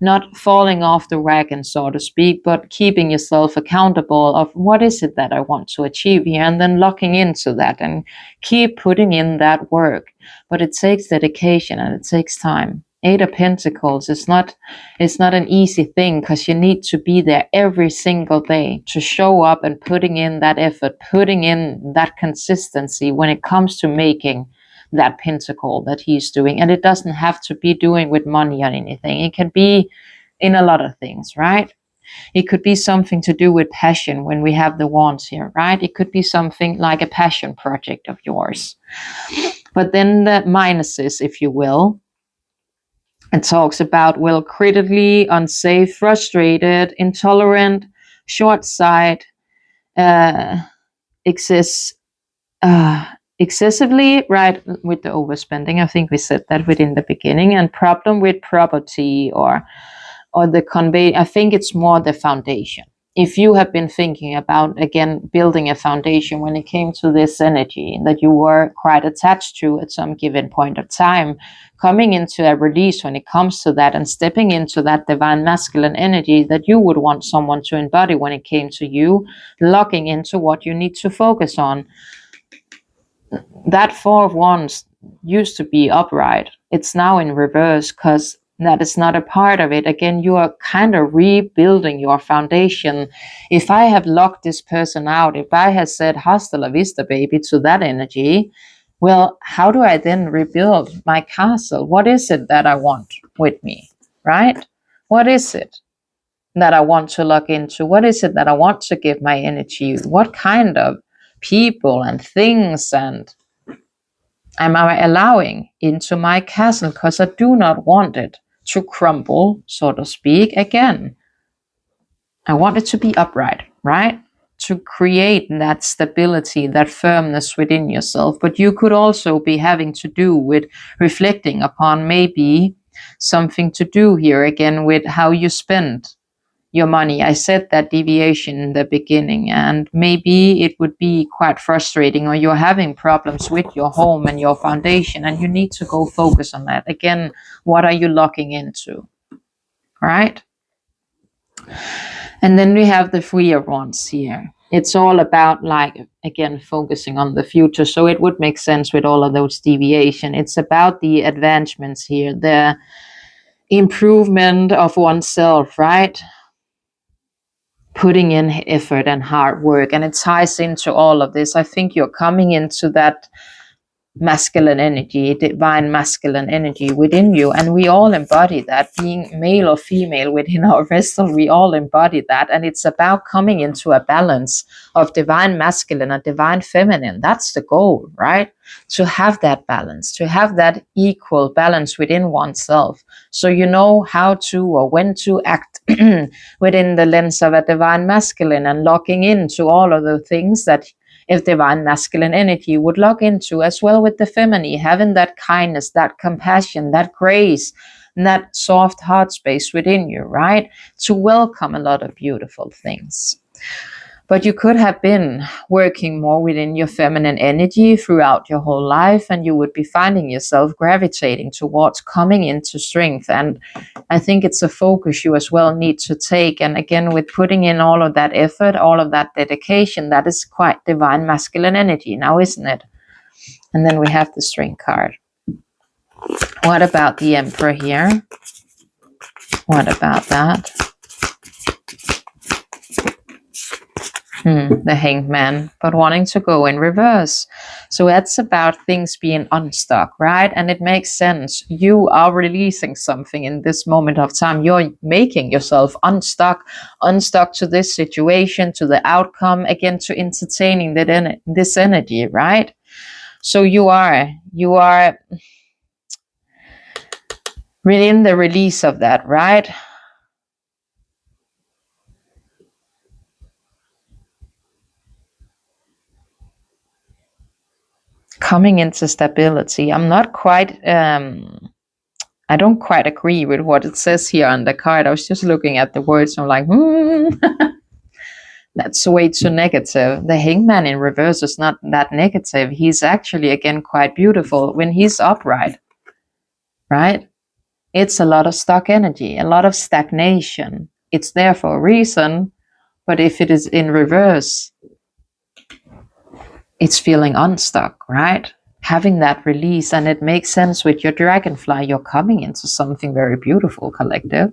Not falling off the wagon, so to speak, but keeping yourself accountable of what is it that I want to achieve here, and then locking into that and keep putting in that work. But it takes dedication and it takes time. Eight of Pentacles is not an easy thing, because you need to be there every single day to show up and putting in that effort, putting in that consistency when it comes to making that pentacle that he's doing. And it doesn't have to be doing with money or anything. It can be in a lot of things, right? It could be something to do with passion when we have the wands here, right? It could be something like a passion project of yours. But then the minuses, if you will, it talks about, well, critically unsafe, frustrated, intolerant, short-sighted, excess excessively, right, with the overspending. I think we said that within the beginning. And problem with property or the convey, I think it's more the foundation. If you have been thinking about, again, building a foundation when it came to this energy that you were quite attached to at some given point of time, coming into a release when it comes to that and stepping into that divine masculine energy that you would want someone to embody when it came to you, locking into what you need to focus on. That Four of Wands used to be upright. It's now in reverse because that is not a part of it. Again, you are kind of rebuilding your foundation. If I have locked this person out, if I have said hasta la vista, baby, to that energy, well, how do I then rebuild my castle? What is it that I want with me, right? What is it that I want to lock into? What is it that I want to give my energy? What kind of people and things and am I allowing into my castle? Because I do not want it to crumble, so to speak, again. I want it to be upright, right? To create that stability, that firmness within yourself. But you could also be having to do with reflecting upon maybe something to do here again with how you spend your money. I said that deviation in the beginning, and maybe it would be quite frustrating, or you're having problems with your home and your foundation, and you need to go focus on that. Again, what are you locking into? Right? And then we have the Three of Wands here. It's all about, like, again, focusing on the future. So it would make sense with all of those deviation. It's about the advancements here, the improvement of oneself, right? Putting in effort and hard work, and it ties into all of this. I think you're coming into that masculine energy, divine masculine energy within you, and we all embody that, being male or female within our vessel. We all embody that, and it's about coming into a balance of divine masculine and divine feminine. That's the goal, right? To have that balance, to have that equal balance within oneself, so you know how to or when to act within the lens of a divine masculine, and locking into all of the things that if divine masculine energy would lock into as well with the feminine, having that kindness, that compassion, that grace, and that soft heart space within you, right? To welcome a lot of beautiful things. But you could have been working more within your feminine energy throughout your whole life, and you would be finding yourself gravitating towards coming into strength. And I think it's a focus you as well need to take. And again, with putting in all of that effort, all of that dedication, that is quite divine masculine energy now, isn't it? And then we have the Strength card. What about the Emperor here? What about that? The Hanged Man, but wanting to go in reverse. So that's about things being unstuck, right? And it makes sense. You are releasing something in this moment of time. You're making yourself unstuck to this situation, to the outcome, again, to entertaining this energy, right? So you are within the release of that, right? Coming into stability. I'm not quite, I don't quite agree with what it says here on the card. I was just looking at the words. I'm like, that's way too negative. The Hangman in reverse is not that negative. He's actually, again, quite beautiful when he's upright, right? It's a lot of stuck energy, a lot of stagnation. It's there for a reason, but if it is in reverse, it's feeling unstuck, right? Having that release, and it makes sense with your dragonfly. You're coming into something very beautiful, collective.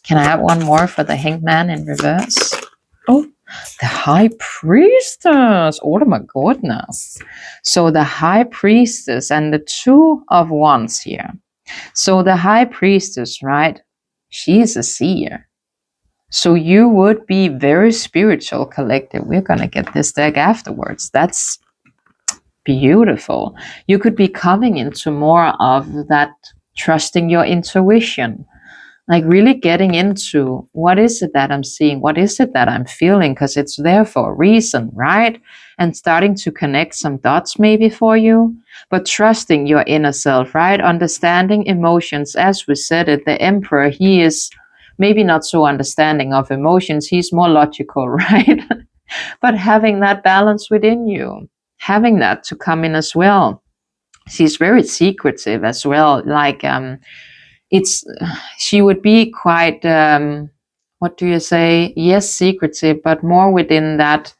Can I have one more for the Hangman in reverse? Oh, the High Priestess. Oh my goodness. So the High Priestess and the Two of Wands here. So the High Priestess, right? She is a seer. So you would be very spiritual, collective. We're going to get this deck afterwards. That's beautiful. You could be coming into more of that trusting your intuition, Like really getting into what is it that I'm seeing? What is it that I'm feeling? Because it's there for a reason, right? And starting to connect some dots maybe for you, but trusting your inner self, right? Understanding emotions. As we said it, the emperor, he is maybe not so understanding of emotions. He's more logical, right? But having that balance within you, having that to come in as well. She's very secretive as well. Like, it's she would be quite what do you say, yes, secretive, but more within that,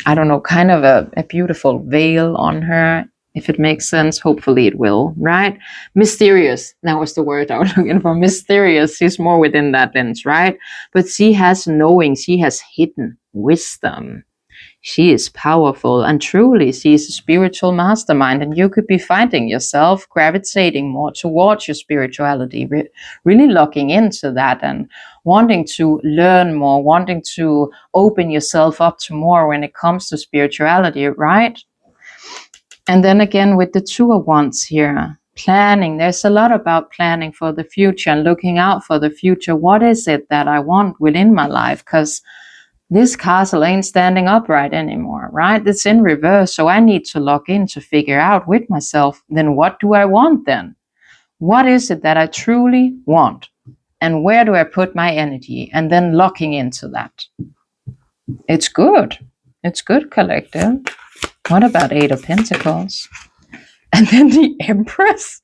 I don't know, kind of a beautiful veil on her, if it makes sense. Hopefully it will, right? Mysterious, that was the word I was looking for. Mysterious, she's more within that lens, right? But she has knowing, she has hidden wisdom. She is powerful, and truly she is a spiritual mastermind, and you could be finding yourself gravitating more towards your spirituality, really locking into that and wanting to learn more, wanting to open yourself up to more when it comes to spirituality, right? And then again with the Two of Wands here, planning. There's a lot about planning for the future and looking out for the future. What is it that I want within my life? Because this castle ain't standing upright anymore, right? It's in reverse. So I need to lock in to figure out with myself, then what do I want then? What is it that I truly want? And where do I put my energy? And then locking into that. It's good. It's good, collective. What about Eight of Pentacles? And then the Empress.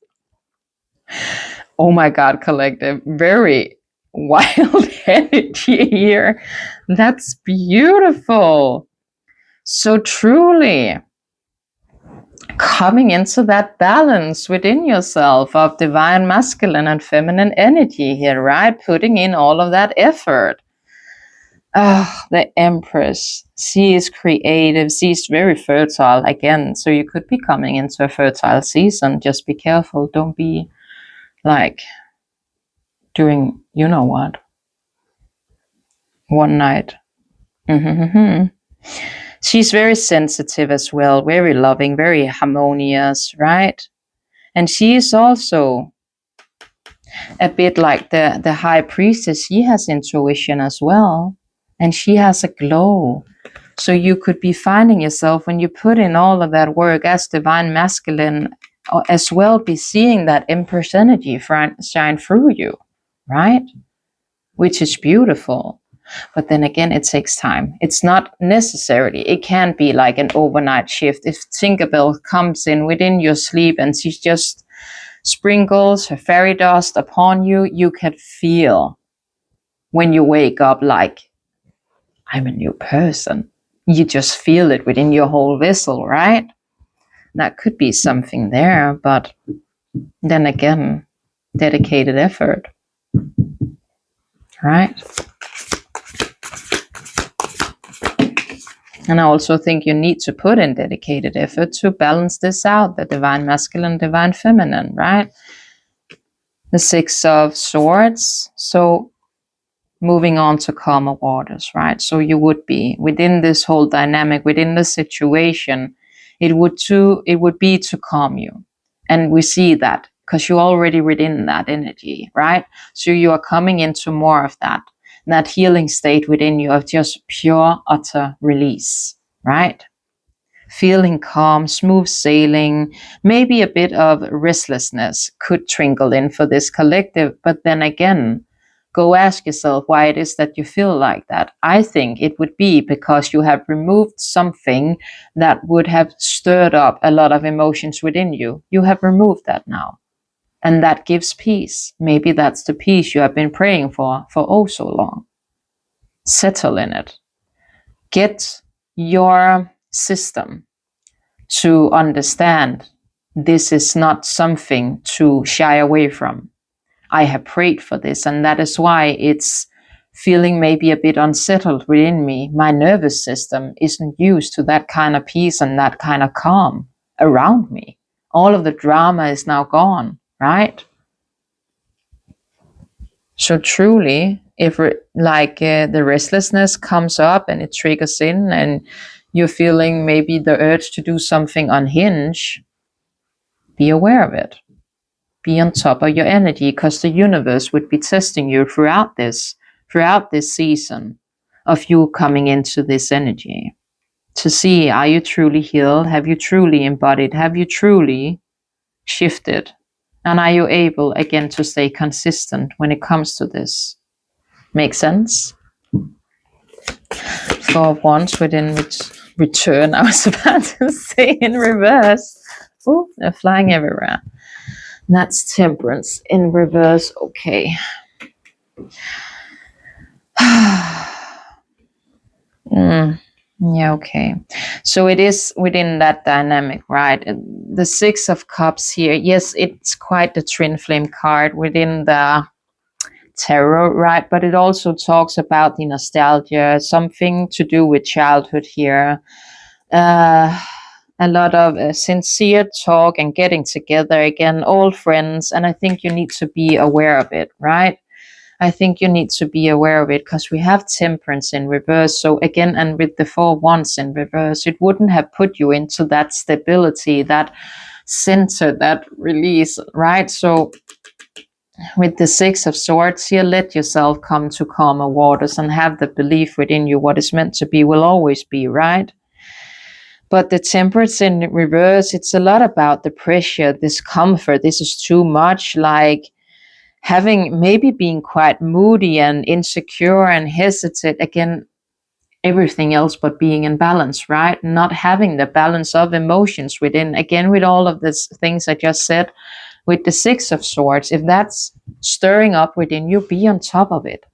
Oh my God, collective. Very wild energy here. That's beautiful. So truly coming into that balance within yourself of divine masculine and feminine energy here, right? Putting in all of that effort. Oh, the Empress. She is creative. She's very fertile again. So you could be coming into a fertile season. Just be careful. Don't be like doing, you know what, one night. She's very sensitive as well, very loving, very harmonious, right? And she is also a bit like the high priestess. She has intuition as well, and she has a glow. So you could be finding yourself, when you put in all of that work as divine masculine, as well be seeing that Empress energy shine through you, right? Which is beautiful. But then again, it takes time. It's not necessarily, it can be like an overnight shift. If Tinkerbell comes in within your sleep and she just sprinkles her fairy dust upon you, you can feel when you wake up like, I'm a new person. You just feel it within your whole vessel, right? That could be something there, but then again, dedicated effort, right? And I also think you need to put in dedicated effort to balance this out, the divine masculine, divine feminine, right? The Six of Swords. So moving on to calmer waters, right? So you would be within this whole dynamic, within the situation, it would be to calm you. And we see that because you're already within that energy, right? So you are coming into more of that healing state within you of just pure, utter release, right? Feeling calm, smooth sailing, maybe a bit of restlessness could trickle in for this collective. But then again, go ask yourself why it is that you feel like that. I think it would be because you have removed something that would have stirred up a lot of emotions within you. You have removed that now. And that gives peace. Maybe that's the peace you have been praying for oh so long. Settle in it. Get your system to understand this is not something to shy away from. I have prayed for this, and that is why it's feeling maybe a bit unsettled within me. My nervous system isn't used to that kind of peace and that kind of calm around me. All of the drama is now gone, right? So truly, if the restlessness comes up and it triggers in and you're feeling maybe the urge to do something unhinged, be aware of it. be on top of your energy, because the universe would be testing you throughout this season of you coming into this energy, to see, are you truly healed? Have you truly embodied? Have you truly shifted? And are you able again to stay consistent when it comes to this? Make sense? For once within return, I was about to say in reverse. Oh, they're flying everywhere. And that's Temperance in reverse. Okay. Yeah, okay. So it is within that dynamic, right? The Six of Cups here, yes, it's quite the twin flame card within the tarot, right? But it also talks about the nostalgia, something to do with childhood here. A lot of sincere talk and getting together again, old friends. And I think you need to be aware of it, right? I think you need to be aware of it, because we have Temperance in reverse. So again, and with the Four Wands in reverse, it wouldn't have put you into that stability, that center, that release, right? So with the Six of Swords here, let yourself come to calmer waters and have the belief within you what is meant to be will always be, right? But the Temperance in reverse, it's a lot about the pressure, discomfort. This is too much, like having, maybe being quite moody and insecure and hesitant, again, everything else but being in balance, right? Not having the balance of emotions within, again, with all of these things I just said, with the Six of Swords, if that's stirring up within you, be on top of it.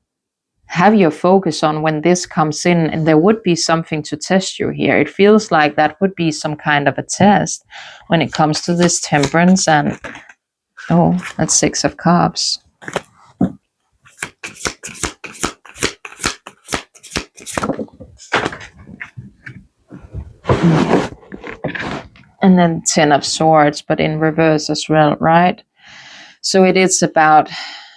Have your focus on when this comes in, and there would be something to test you here. It feels like that would be some kind of a test when it comes to this Temperance. And oh, that's Six of Cups. And then Ten of Swords, but in reverse as well, right? So it is about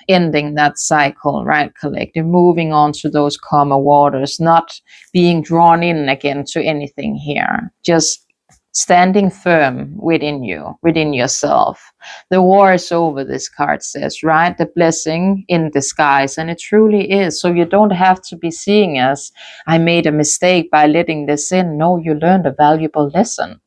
ending that cycle, right, collective, moving on to those calmer waters, not being drawn in again to anything here, just standing firm within you, within yourself. The war is over, this card says, right? The blessing in disguise, and it truly is. So you don't have to be seeing as, I made a mistake by letting this in. No, you learned a valuable lesson,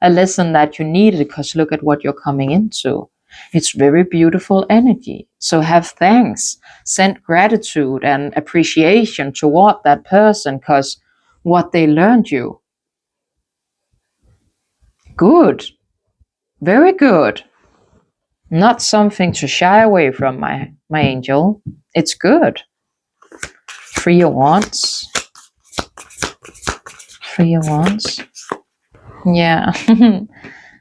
a lesson that you needed, because look at what you're coming into. It's very beautiful energy. So have thanks, send gratitude and appreciation toward that person, because what they learned you. Good. Very good. Not something to shy away from, my angel. It's good. Three of Wands. Three of Wands. Yeah.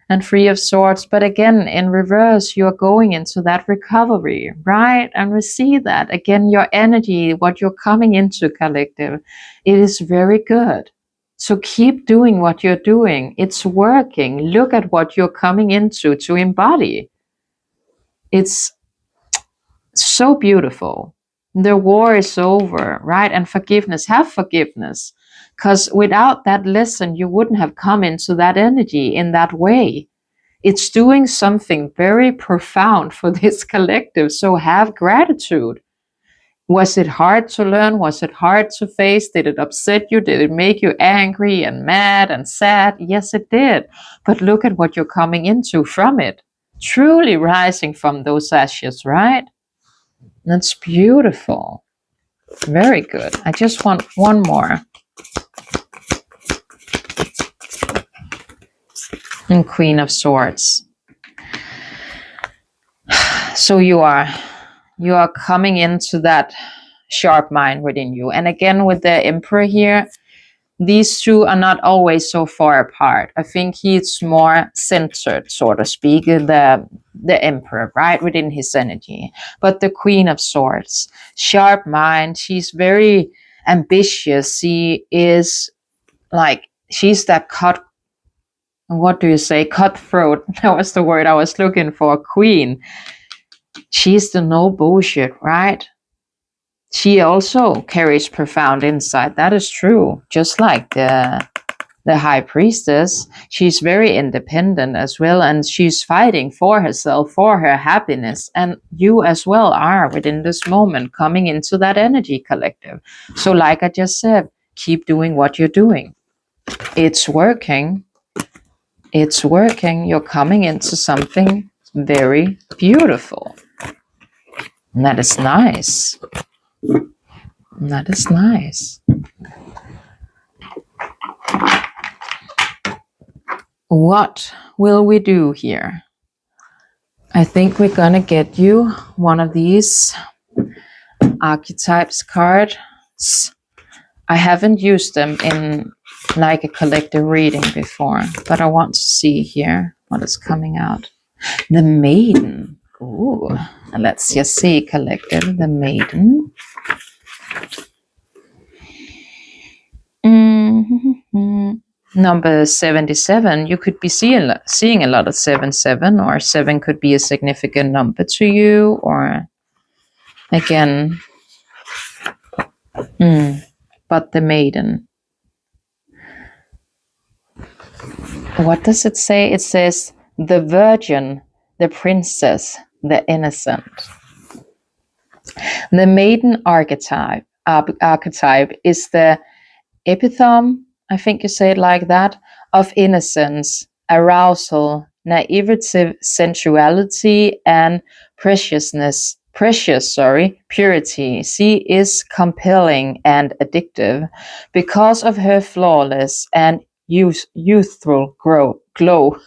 And Three of Swords. But again, in reverse, you're going into that recovery, right? And we see that. Again, your energy, what you're coming into, collective, it is very good. So keep doing what you're doing. It's working. Look at what you're coming into to embody. It's so beautiful. The war is over, right? And forgiveness. Have forgiveness. Because without that lesson, you wouldn't have come into that energy in that way. It's doing something very profound for this collective. So have gratitude. Was it hard to learn? Was it hard to face? Did it upset you? Did it make you angry and mad and sad? Yes, it did. But look at what you're coming into from it. Truly rising from those ashes, right? That's beautiful. Very good. I just want one more. And Queen of Swords. So you are coming into that sharp mind within you. And again, with the Emperor here, these two are not always so far apart. I think he's more centered, so to speak, the Emperor, right, within his energy. But the Queen of Swords, sharp mind, she's very ambitious. She is like, she's that cutthroat. That was the word I was looking for. Queen. She's the no bullshit, right? She also carries profound insight. That is true. Just like the the high priestess, she's very independent as well, and she's fighting for herself, for her happiness. And you as well are within this moment coming into that energy collective. So, like I just said, keep doing what you're doing. It's working. It's working. You're coming into something very beautiful. And that is nice. That is nice. What will we do here? I think we're gonna get you one of these archetypes cards. I haven't used them in like a collective reading before, but I want to see here what is coming out. The Maiden. Ooh, let's just see collective. The Maiden. Mm-hmm. Number 77, you could be seeing a lot of 77, or 7 could be a significant number to you, or again, but the Maiden. What does it say? It says the Virgin, the Princess, the Innocent. The Maiden archetype is the epitome, I think you say it like that, of innocence, arousal, naivety, sensuality, and purity. She is compelling and addictive because of her flawless and youthful glow.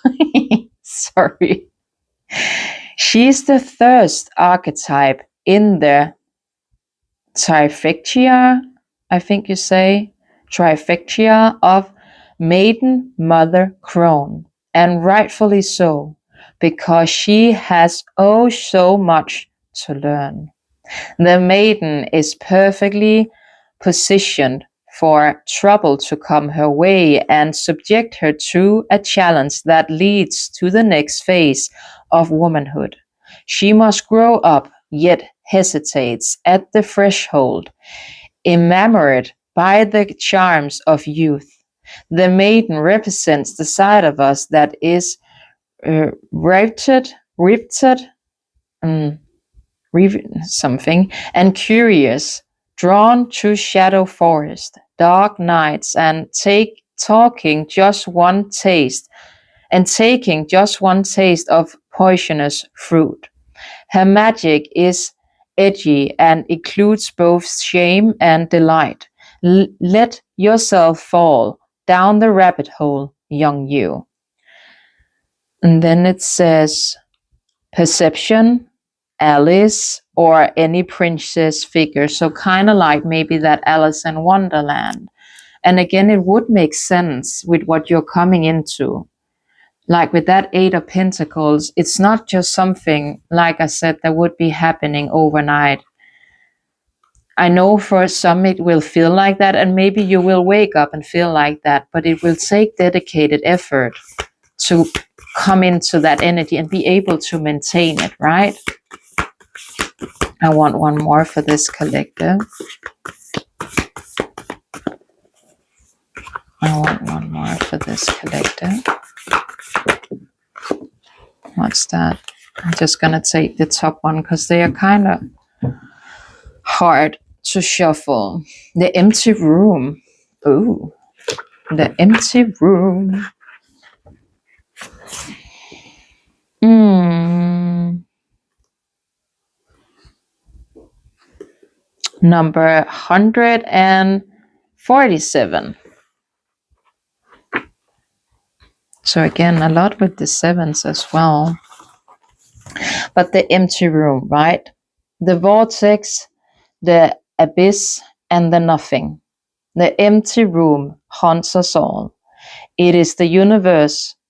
Sorry. She's the third archetype in the trifecta, I think you say, trifecta of Maiden, Mother, Crone, and rightfully so, because she has oh so much to learn. The Maiden is perfectly positioned for trouble to come her way and subject her to a challenge that leads to the next phase of womanhood. She must grow up, yet hesitates at the threshold, enamored by the charms of youth. The Maiden represents the side of us that is rifted, something, and curious, drawn to shadow forest, dark nights, and taking just one taste of poisonous fruit. Her magic is edgy and includes both shame and delight. Let yourself fall down the rabbit hole, young you. And then it says perception, Alice, or any princess figure. So kind of like maybe that Alice in Wonderland. And again, it would make sense with what you're coming into. Like with that 8 of Pentacles, it's not just something, like I said, that would be happening overnight. I know for some it will feel like that, and maybe you will wake up and feel like that, but it will take dedicated effort to come into that energy and be able to maintain it, right? I want one more for this collective. I want one more for this collective. What's that? I'm just going to take the top one because they are kind of hard to shuffle. The Empty Room. Ooh, the Empty Room. Number 147. So again, a lot with the 7s as well. But the empty room, right? The vortex, the abyss, and the nothing. The empty room haunts us all. It is the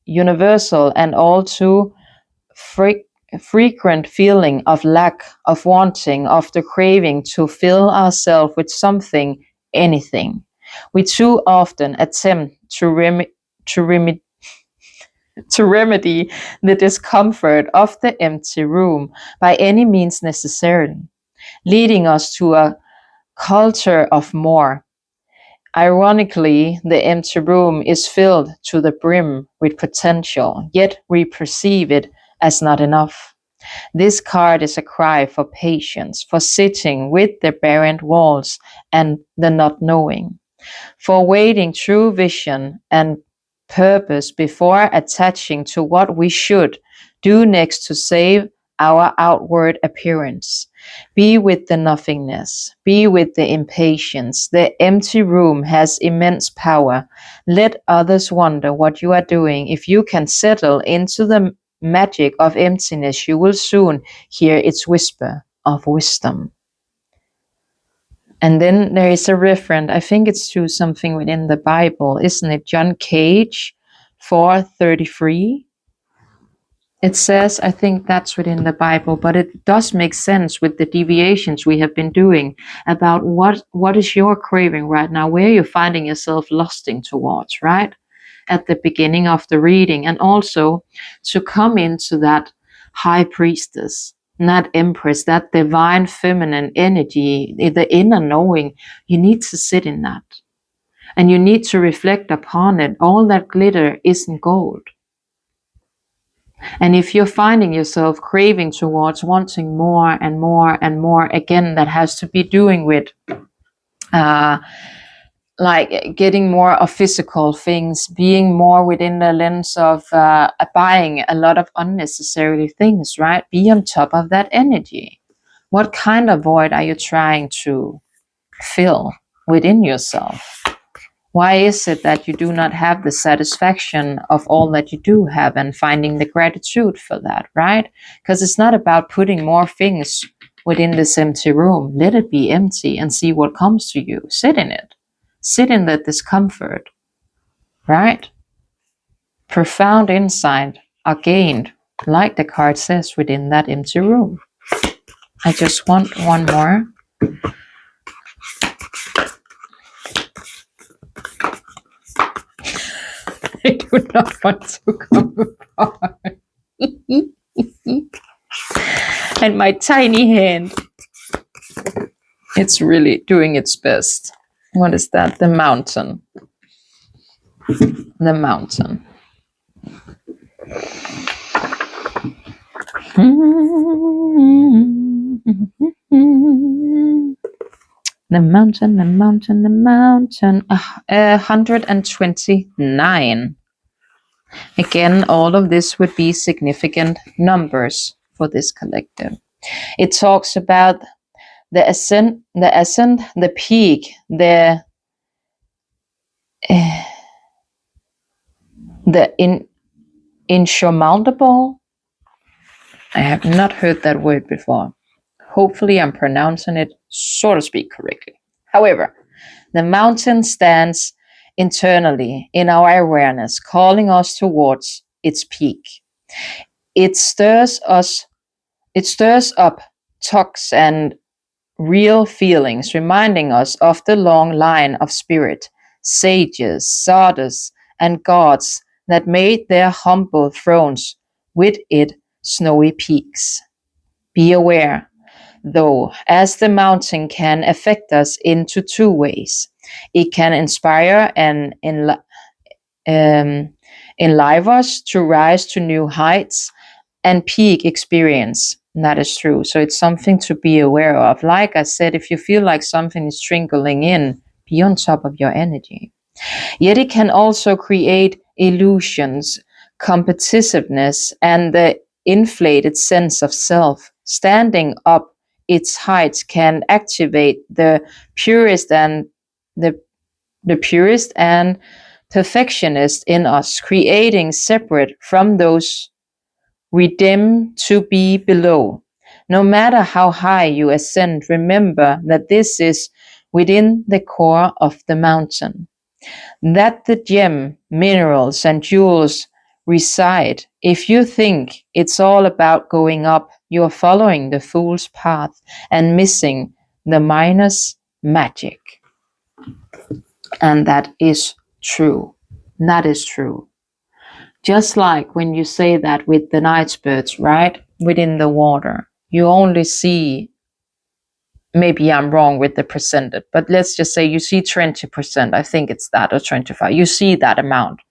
universal and all too frequent feeling of lack, of wanting, of the craving to fill ourselves with something, anything. We too often attempt to remedy the discomfort of the empty room by any means necessary, leading us to a culture of more. Ironically, the empty room is filled to the brim with potential, yet we perceive it as not enough. This card is a cry for patience, for sitting with the barren walls and the not knowing, for waiting true vision and purpose before attaching to what we should do next to save our outward appearance. Be with the nothingness, be with the impatience. The empty room has immense power. Let others wonder what you are doing. If you can settle into the magic of emptiness, you will soon hear its whisper of wisdom. And then there is a reference, I think it's to something within the Bible, isn't it? John Cage 4:33. It says, I think that's within the Bible, but it does make sense with the deviations we have been doing about what is your craving right now, where you're finding yourself lusting towards, right? At the beginning of the reading, and also to come into that high priestess, that empress, that divine feminine energy, the inner knowing. You need to sit in that, and you need to reflect upon it. All that glitter isn't gold. And if you're finding yourself craving towards wanting more and more and more, again, that has to be doing with like getting more of physical things, being more within the lens of buying a lot of unnecessary things, right? Be on top of that energy. What kind of void are you trying to fill within yourself? Why is it that you do not have the satisfaction of all that you do have and finding the gratitude for that, right? Because it's not about putting more things within this empty room. Let it be empty and see what comes to you. Sit in it. Sit in the discomfort, right? Profound insight are gained, like the card says, within that empty room. I just want one more. I do not want to come apart. And my tiny hand, it's really doing its best. What is that? The mountain. The mountain. The mountain, the mountain, the mountain. 129. Again, all of this would be significant numbers for this collective. It talks about the ascent, the peak, the insurmountable. I have not heard that word before. Hopefully I'm pronouncing it, so to speak, correctly. However, the mountain stands internally in our awareness, calling us towards its peak. It stirs up talks and real feelings, reminding us of the long line of spirit, sages, sages, and gods that made their humble thrones with it snowy peaks. Be aware, though, as the mountain can affect us into two ways. It can inspire and enliven us to rise to new heights and peak experience. And that is true. So it's something to be aware of. Like I said, if you feel like something is trickling in, be on top of your energy. Yet it can also create illusions, competitiveness, and the inflated sense of self. Standing up its heights can activate the purest and the purest and perfectionist in us, creating separate from those we dim to be below. No matter how high you ascend, remember that this is within the core of the mountain, that the gem, minerals, and jewels reside. If you think it's all about going up, you're following the fool's path and missing the miner's magic. And that is true. That is true. Just like when you say that with the night birds, right? Within the water, you only see maybe I'm wrong with the percentage, but let's just say you see 20%. I think it's that, or 25. You see that amount.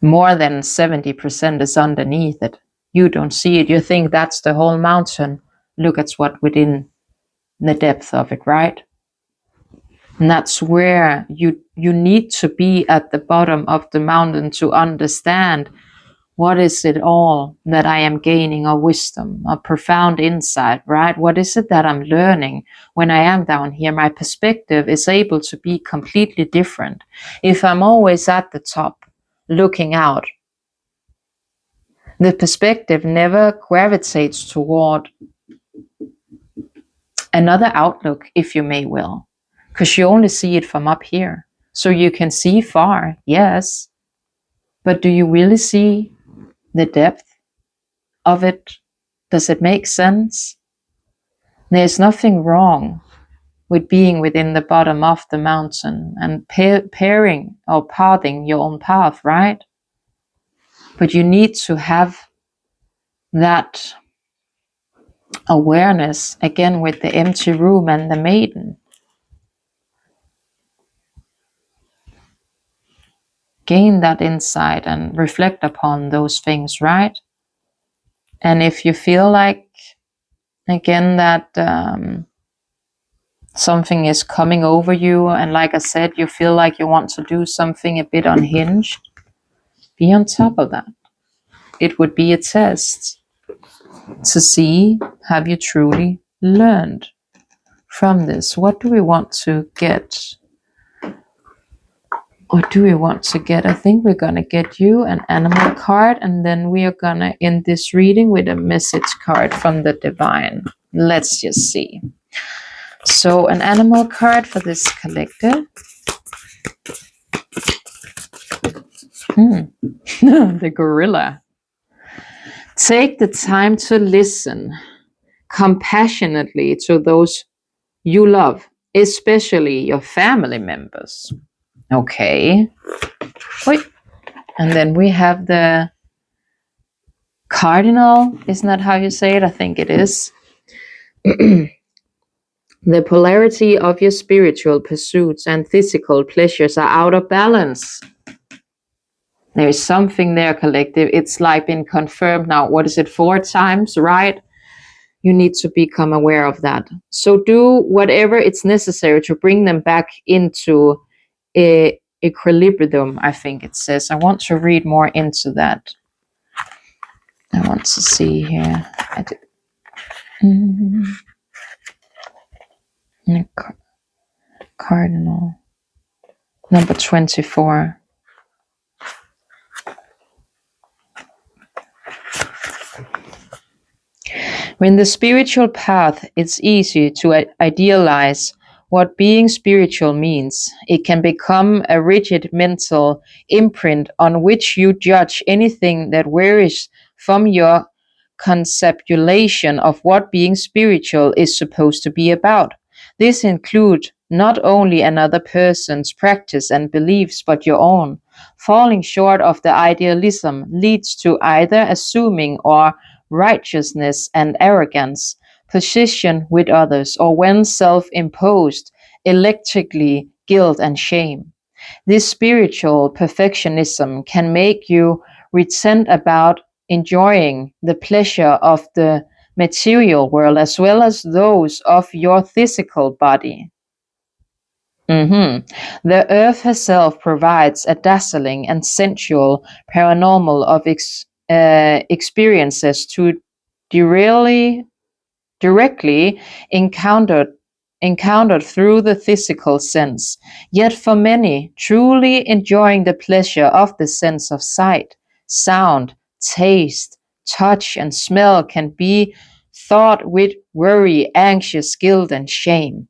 More than 70% is underneath it. You don't see it. You think that's the whole mountain. Look at what within the depth of it, right? And that's where you need to be at the bottom of the mountain to understand what is it all that I am gaining, a wisdom, a profound insight, right? What is it that I'm learning when I am down here? My perspective is able to be completely different. If I'm always at the top, looking out, the perspective never gravitates toward another outlook, if you may will, because you only see it from up here. So you can see far, yes, but do you really see the depth of it? Does it make sense? There's nothing wrong with being within the bottom of the mountain and pairing or pathing your own path, right? But you need to have that awareness, again with the empty room and the maiden. Gain that insight and reflect upon those things, right? And if you feel like, again, that something is coming over you, and like I said, you feel like you want to do something a bit unhinged, be on top of that. It would be a test to see, have you truly learned from this? What do we want to get? What do we want to get? I think we're going to get you an animal card, and then we are going to end this reading with a message card from the divine. Let's just see. So an animal card for this collective. The gorilla. Take the time to listen compassionately to those you love, especially your family members. Okay. Wait. And then we have the cardinal. Isn't that how you say it? I think it is. The polarity of your spiritual pursuits and physical pleasures are out of balance. There is something there, collective. It's like been confirmed now. What is it, 4 times, right? You need to become aware of that. So do whatever it's necessary to bring them back into equilibrium, I think it says. I want to read more into that. I want to see here. Cardinal. Number 24. When the spiritual path, it's easy to idealize what being spiritual means. It can become a rigid mental imprint on which you judge anything that varies from your conceptualization of what being spiritual is supposed to be about. This includes not only another person's practice and beliefs, but your own. Falling short of the idealism leads to either assuming or righteousness and arrogance, position with others, or when self-imposed, electrically guilt and shame. This spiritual perfectionism can make you resent about enjoying the pleasure of the material world as well as those of your physical body. The earth herself provides a dazzling and sensual paranormal of experiences to directly encountered through the physical sense. Yet for many, truly enjoying the pleasure of the sense of sight, sound, taste, touch, and smell can be thought with worry, anxious, guilt, and shame.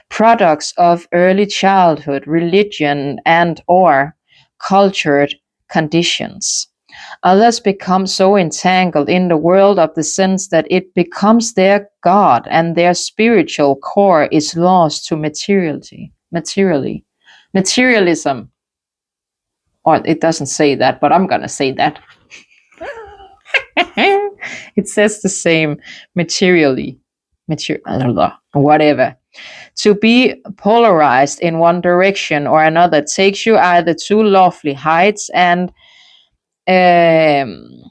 Products of early childhood, religion, and or cultured conditions. Others become so entangled in the world of the sense that it becomes their God and their spiritual core is lost to materialism. Or it doesn't say that, but I'm going to say that. It says the same, materially. whatever. To be polarized in one direction or another takes you either to lofty heights and um,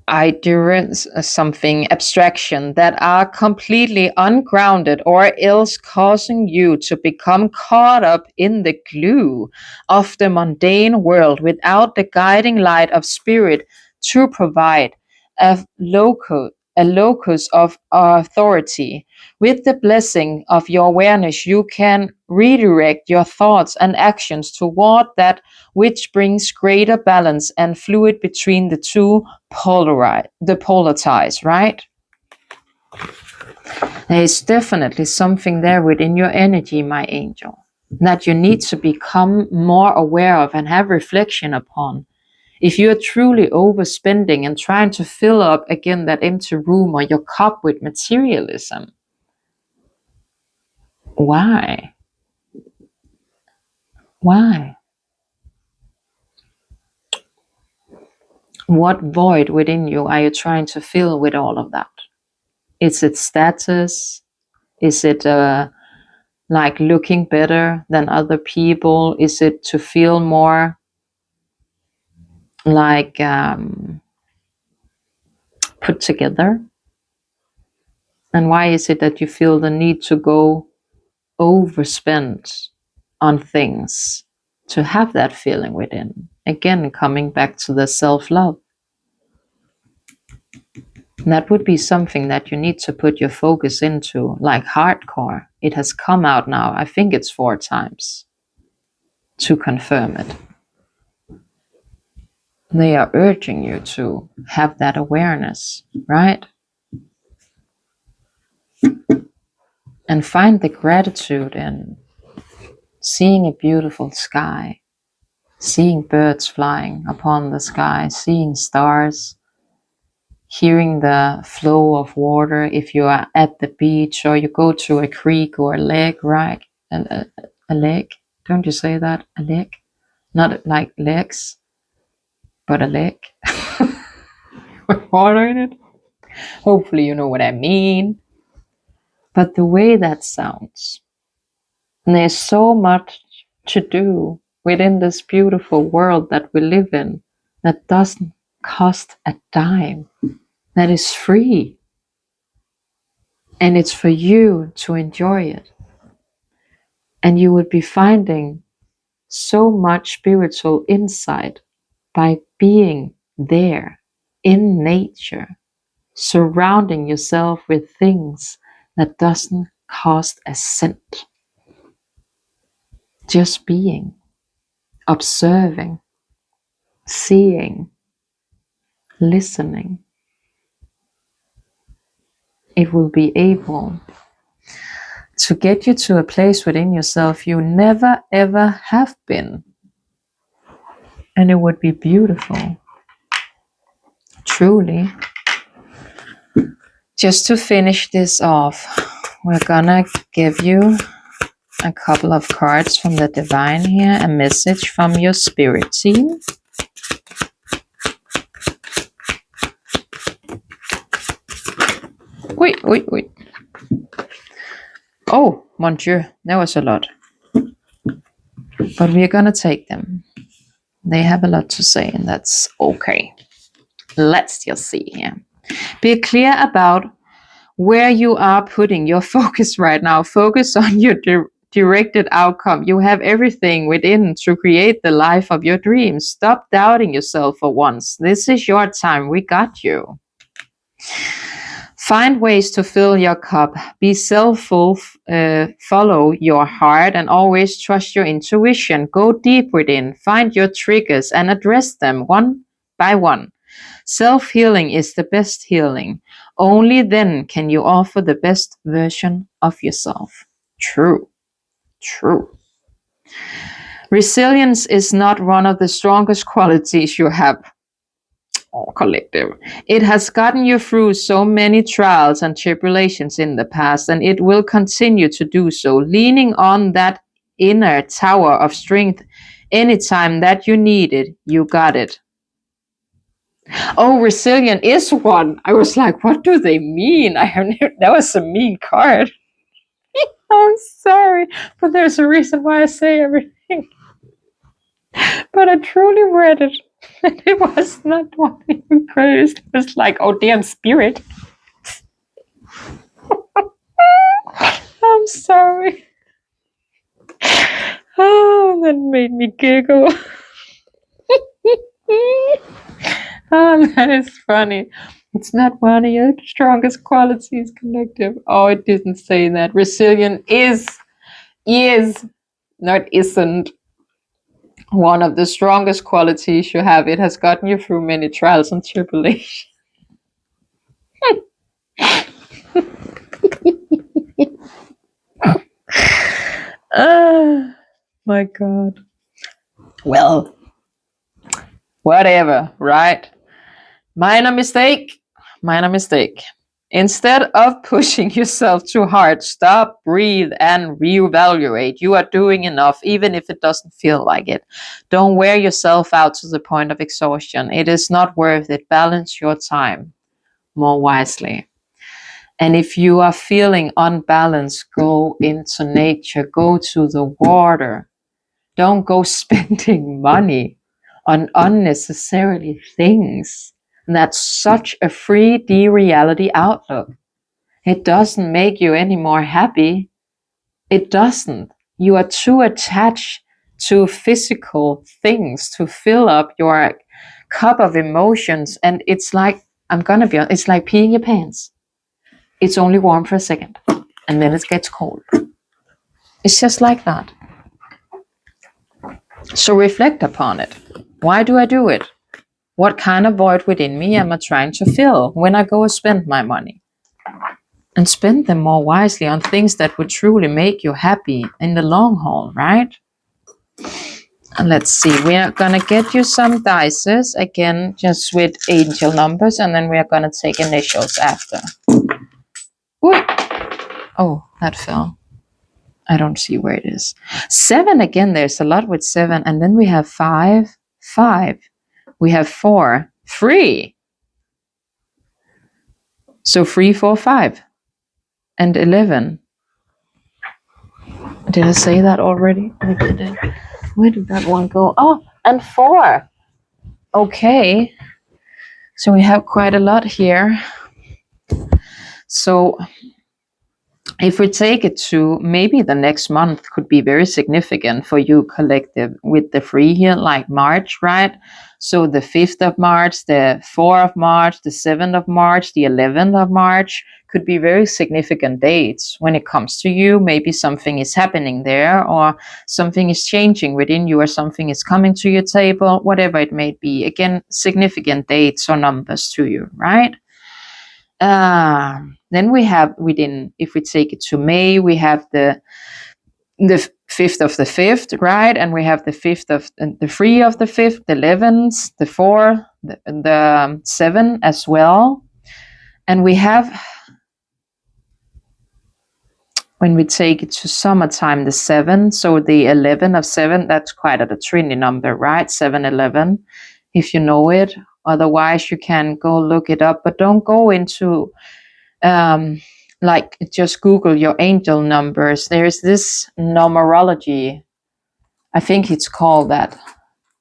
ideas, something abstraction that are completely ungrounded, or else causing you to become caught up in the glue of the mundane world without the guiding light of spirit to provide a locus of authority. With the blessing of your awareness, you can redirect your thoughts and actions toward that which brings greater balance and fluid between the two the polar ties, right? There is definitely something there within your energy, my angel, that you need to become more aware of and have reflection upon. If you are truly overspending and trying to fill up again that empty room or your cup with materialism, why? Why? What void within you are you trying to fill with all of that? Is it status? Is it like looking better than other people? Is it to feel more like put together? And why is it that you feel the need to go overspend on things to have that feeling within? Again, coming back to the self-love. That would be something that you need to put your focus into, like hardcore. It has come out now, I think it's 4 times, to confirm it. They are urging you to have that awareness, right? And find the gratitude in seeing a beautiful sky, seeing birds flying upon the sky, seeing stars, hearing the flow of water if you are at the beach or you go to a creek or a lake, right? A lake, don't you say that? A lake? Not like legs, but a lake with water in it. Hopefully you know what I mean. But the way that sounds, and there's so much to do within this beautiful world that we live in that doesn't cost a dime, that is free. And it's for you to enjoy it. And you would be finding so much spiritual insight by being there in nature, surrounding yourself with things that doesn't cost a cent. Just being, observing, seeing, listening. It will be able to get you to a place within yourself you never ever have been. And it would be beautiful. Truly. Just to finish this off, we're gonna give you a couple of cards from the divine here, a message from your spirit team. Wait. Oh, mon Dieu, that was a lot. But we're gonna take them. They have a lot to say, and that's okay. Let's just see here. Be clear about where you are putting your focus right now. Focus on your directed outcome. You have everything within to create the life of your dreams. Stop doubting yourself for once. This is your time. We got you. Find ways to fill your cup. Be self-full, follow your heart, and always trust your intuition. Go deep within. Find your triggers and address them one by one. Self-healing is the best healing. Only then can you offer the best version of yourself. True. Resilience is not one of the strongest qualities you have. Collective. It has gotten you through so many trials and tribulations in the past, and it will continue to do so, leaning on that inner tower of strength anytime that you need it. You got it. Oh, resilient is one. I was like, what do they mean? That was a mean card. I'm sorry, but there's a reason why I say everything. But I truly read it, and it was not one you cursed. It was like, oh damn spirit. I'm sorry. Oh, that made me giggle. Oh, that is funny. It's not one of your strongest qualities, collective. Oh, it didn't say that. Resilient is, not isn't, one of the strongest qualities you have. It has gotten you through many trials and tribulations. Oh, my God. Well, whatever, right? Minor mistake. Minor mistake. Instead of pushing yourself too hard, stop, breathe, and reevaluate. You are doing enough, even if it doesn't feel like it. Don't wear yourself out to the point of exhaustion. It is not worth it. Balance your time more wisely. And if you are feeling unbalanced, go into nature, go to the water. Don't go spending money on unnecessarily things. And that's such a 3D reality outlook. It doesn't make you any more happy. It doesn't. You are too attached to physical things to fill up your cup of emotions. And it's like, I'm gonna be honest, it's like peeing your pants. It's only warm for a second, and then it gets cold. It's just like that. So reflect upon it. Why do I do it? What kind of void within me am I trying to fill when I go and spend my money? And spend them more wisely on things that would truly make you happy in the long haul, right? And let's see, we are going to get you some dices again, just with angel numbers, and then we are going to take initials after. Ooh. Oh, that fell. I don't see where it is. 7 again, there's a lot with 7. And then we have 5, 5. We have 4, 3. So 3, 4, 5. And 11. Did I say that already? I didn't. Where did that one go? Oh, and 4. Okay. So we have quite a lot here. So if we take it to maybe the next month could be very significant for you, collective, with the 3 here, like March, right? So the 5th of March, the 4th of March, the 7th of March, the 11th of March could be very significant dates when it comes to you. Maybe something is happening there, or something is changing within you, or something is coming to your table, whatever it may be. Again, significant dates or numbers to you, right? Then we have within, if we take it to May, we have the 5th of the 5th, right? And we have the 5th of the 3 of the 5th, the 11th, the 4, the 7 as well. And we have, when we take it to summertime, the 7, so the 11 of 7, that's quite a Trinity number, right? 7-11, if you know it. Otherwise, you can go look it up, but don't go into like just Google your angel numbers. There's this numerology, I think it's called that,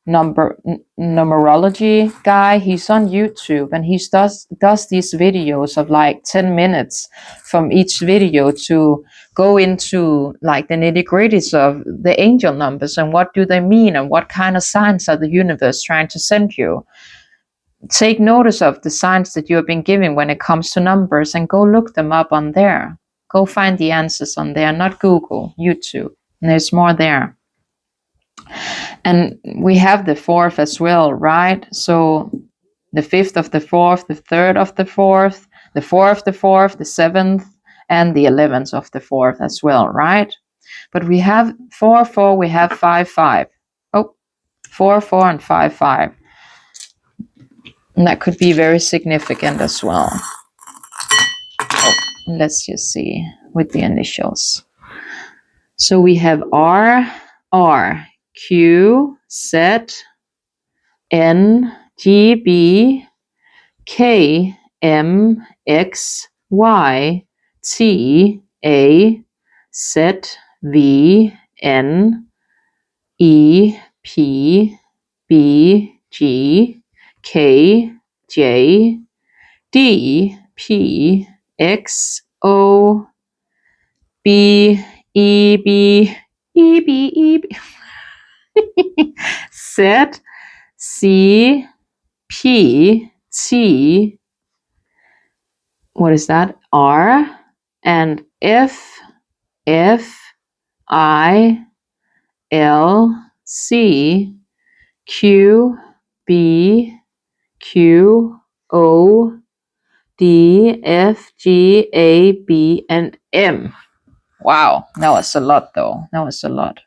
numerology guy. He's on YouTube, and he does these videos of like 10 minutes from each video to go into like the nitty-gritties of the angel numbers and what do they mean and what kind of signs are the universe trying to send you. Take notice of the signs that you have been given when it comes to numbers, and go look them up on there. Go find the answers on there, not Google, YouTube. And there's more there. And we have the 4th as well, right? So the 5th of the 4th, the 3rd of the 4th, the 4th of the 4th, the 7th, and the 11th of the 4th as well, right? But we have 4, 4, we have 5, 5. Oh, 4, 4, and 5, 5. And that could be very significant as well. Oh, let's just see with the initials. So we have R, R, Q, Z, N, G, B, K, M, X, Y, T, A, Z, V, N, E, P, B, G, K, J, D, P, X, O, B, E, B, E, B, E, B, Z, C, P, T, what is that? R, and F, I, L, C, Q, B, Q, O, D, F, G, A, B, and M. Wow, that was a lot though. That was a lot.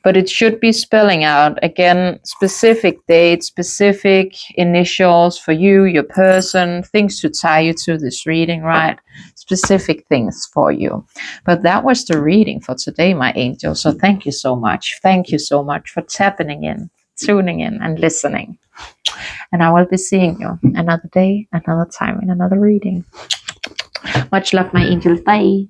But it should be spelling out, again, specific dates, specific initials for you, your person, things to tie you to this reading, right? Specific things for you. But that was the reading for today, my angel. So thank you so much. Thank you so much for tapping in, tuning in, and listening. And I will be seeing you another day, another time, in another reading. Much love, my angel. Bye.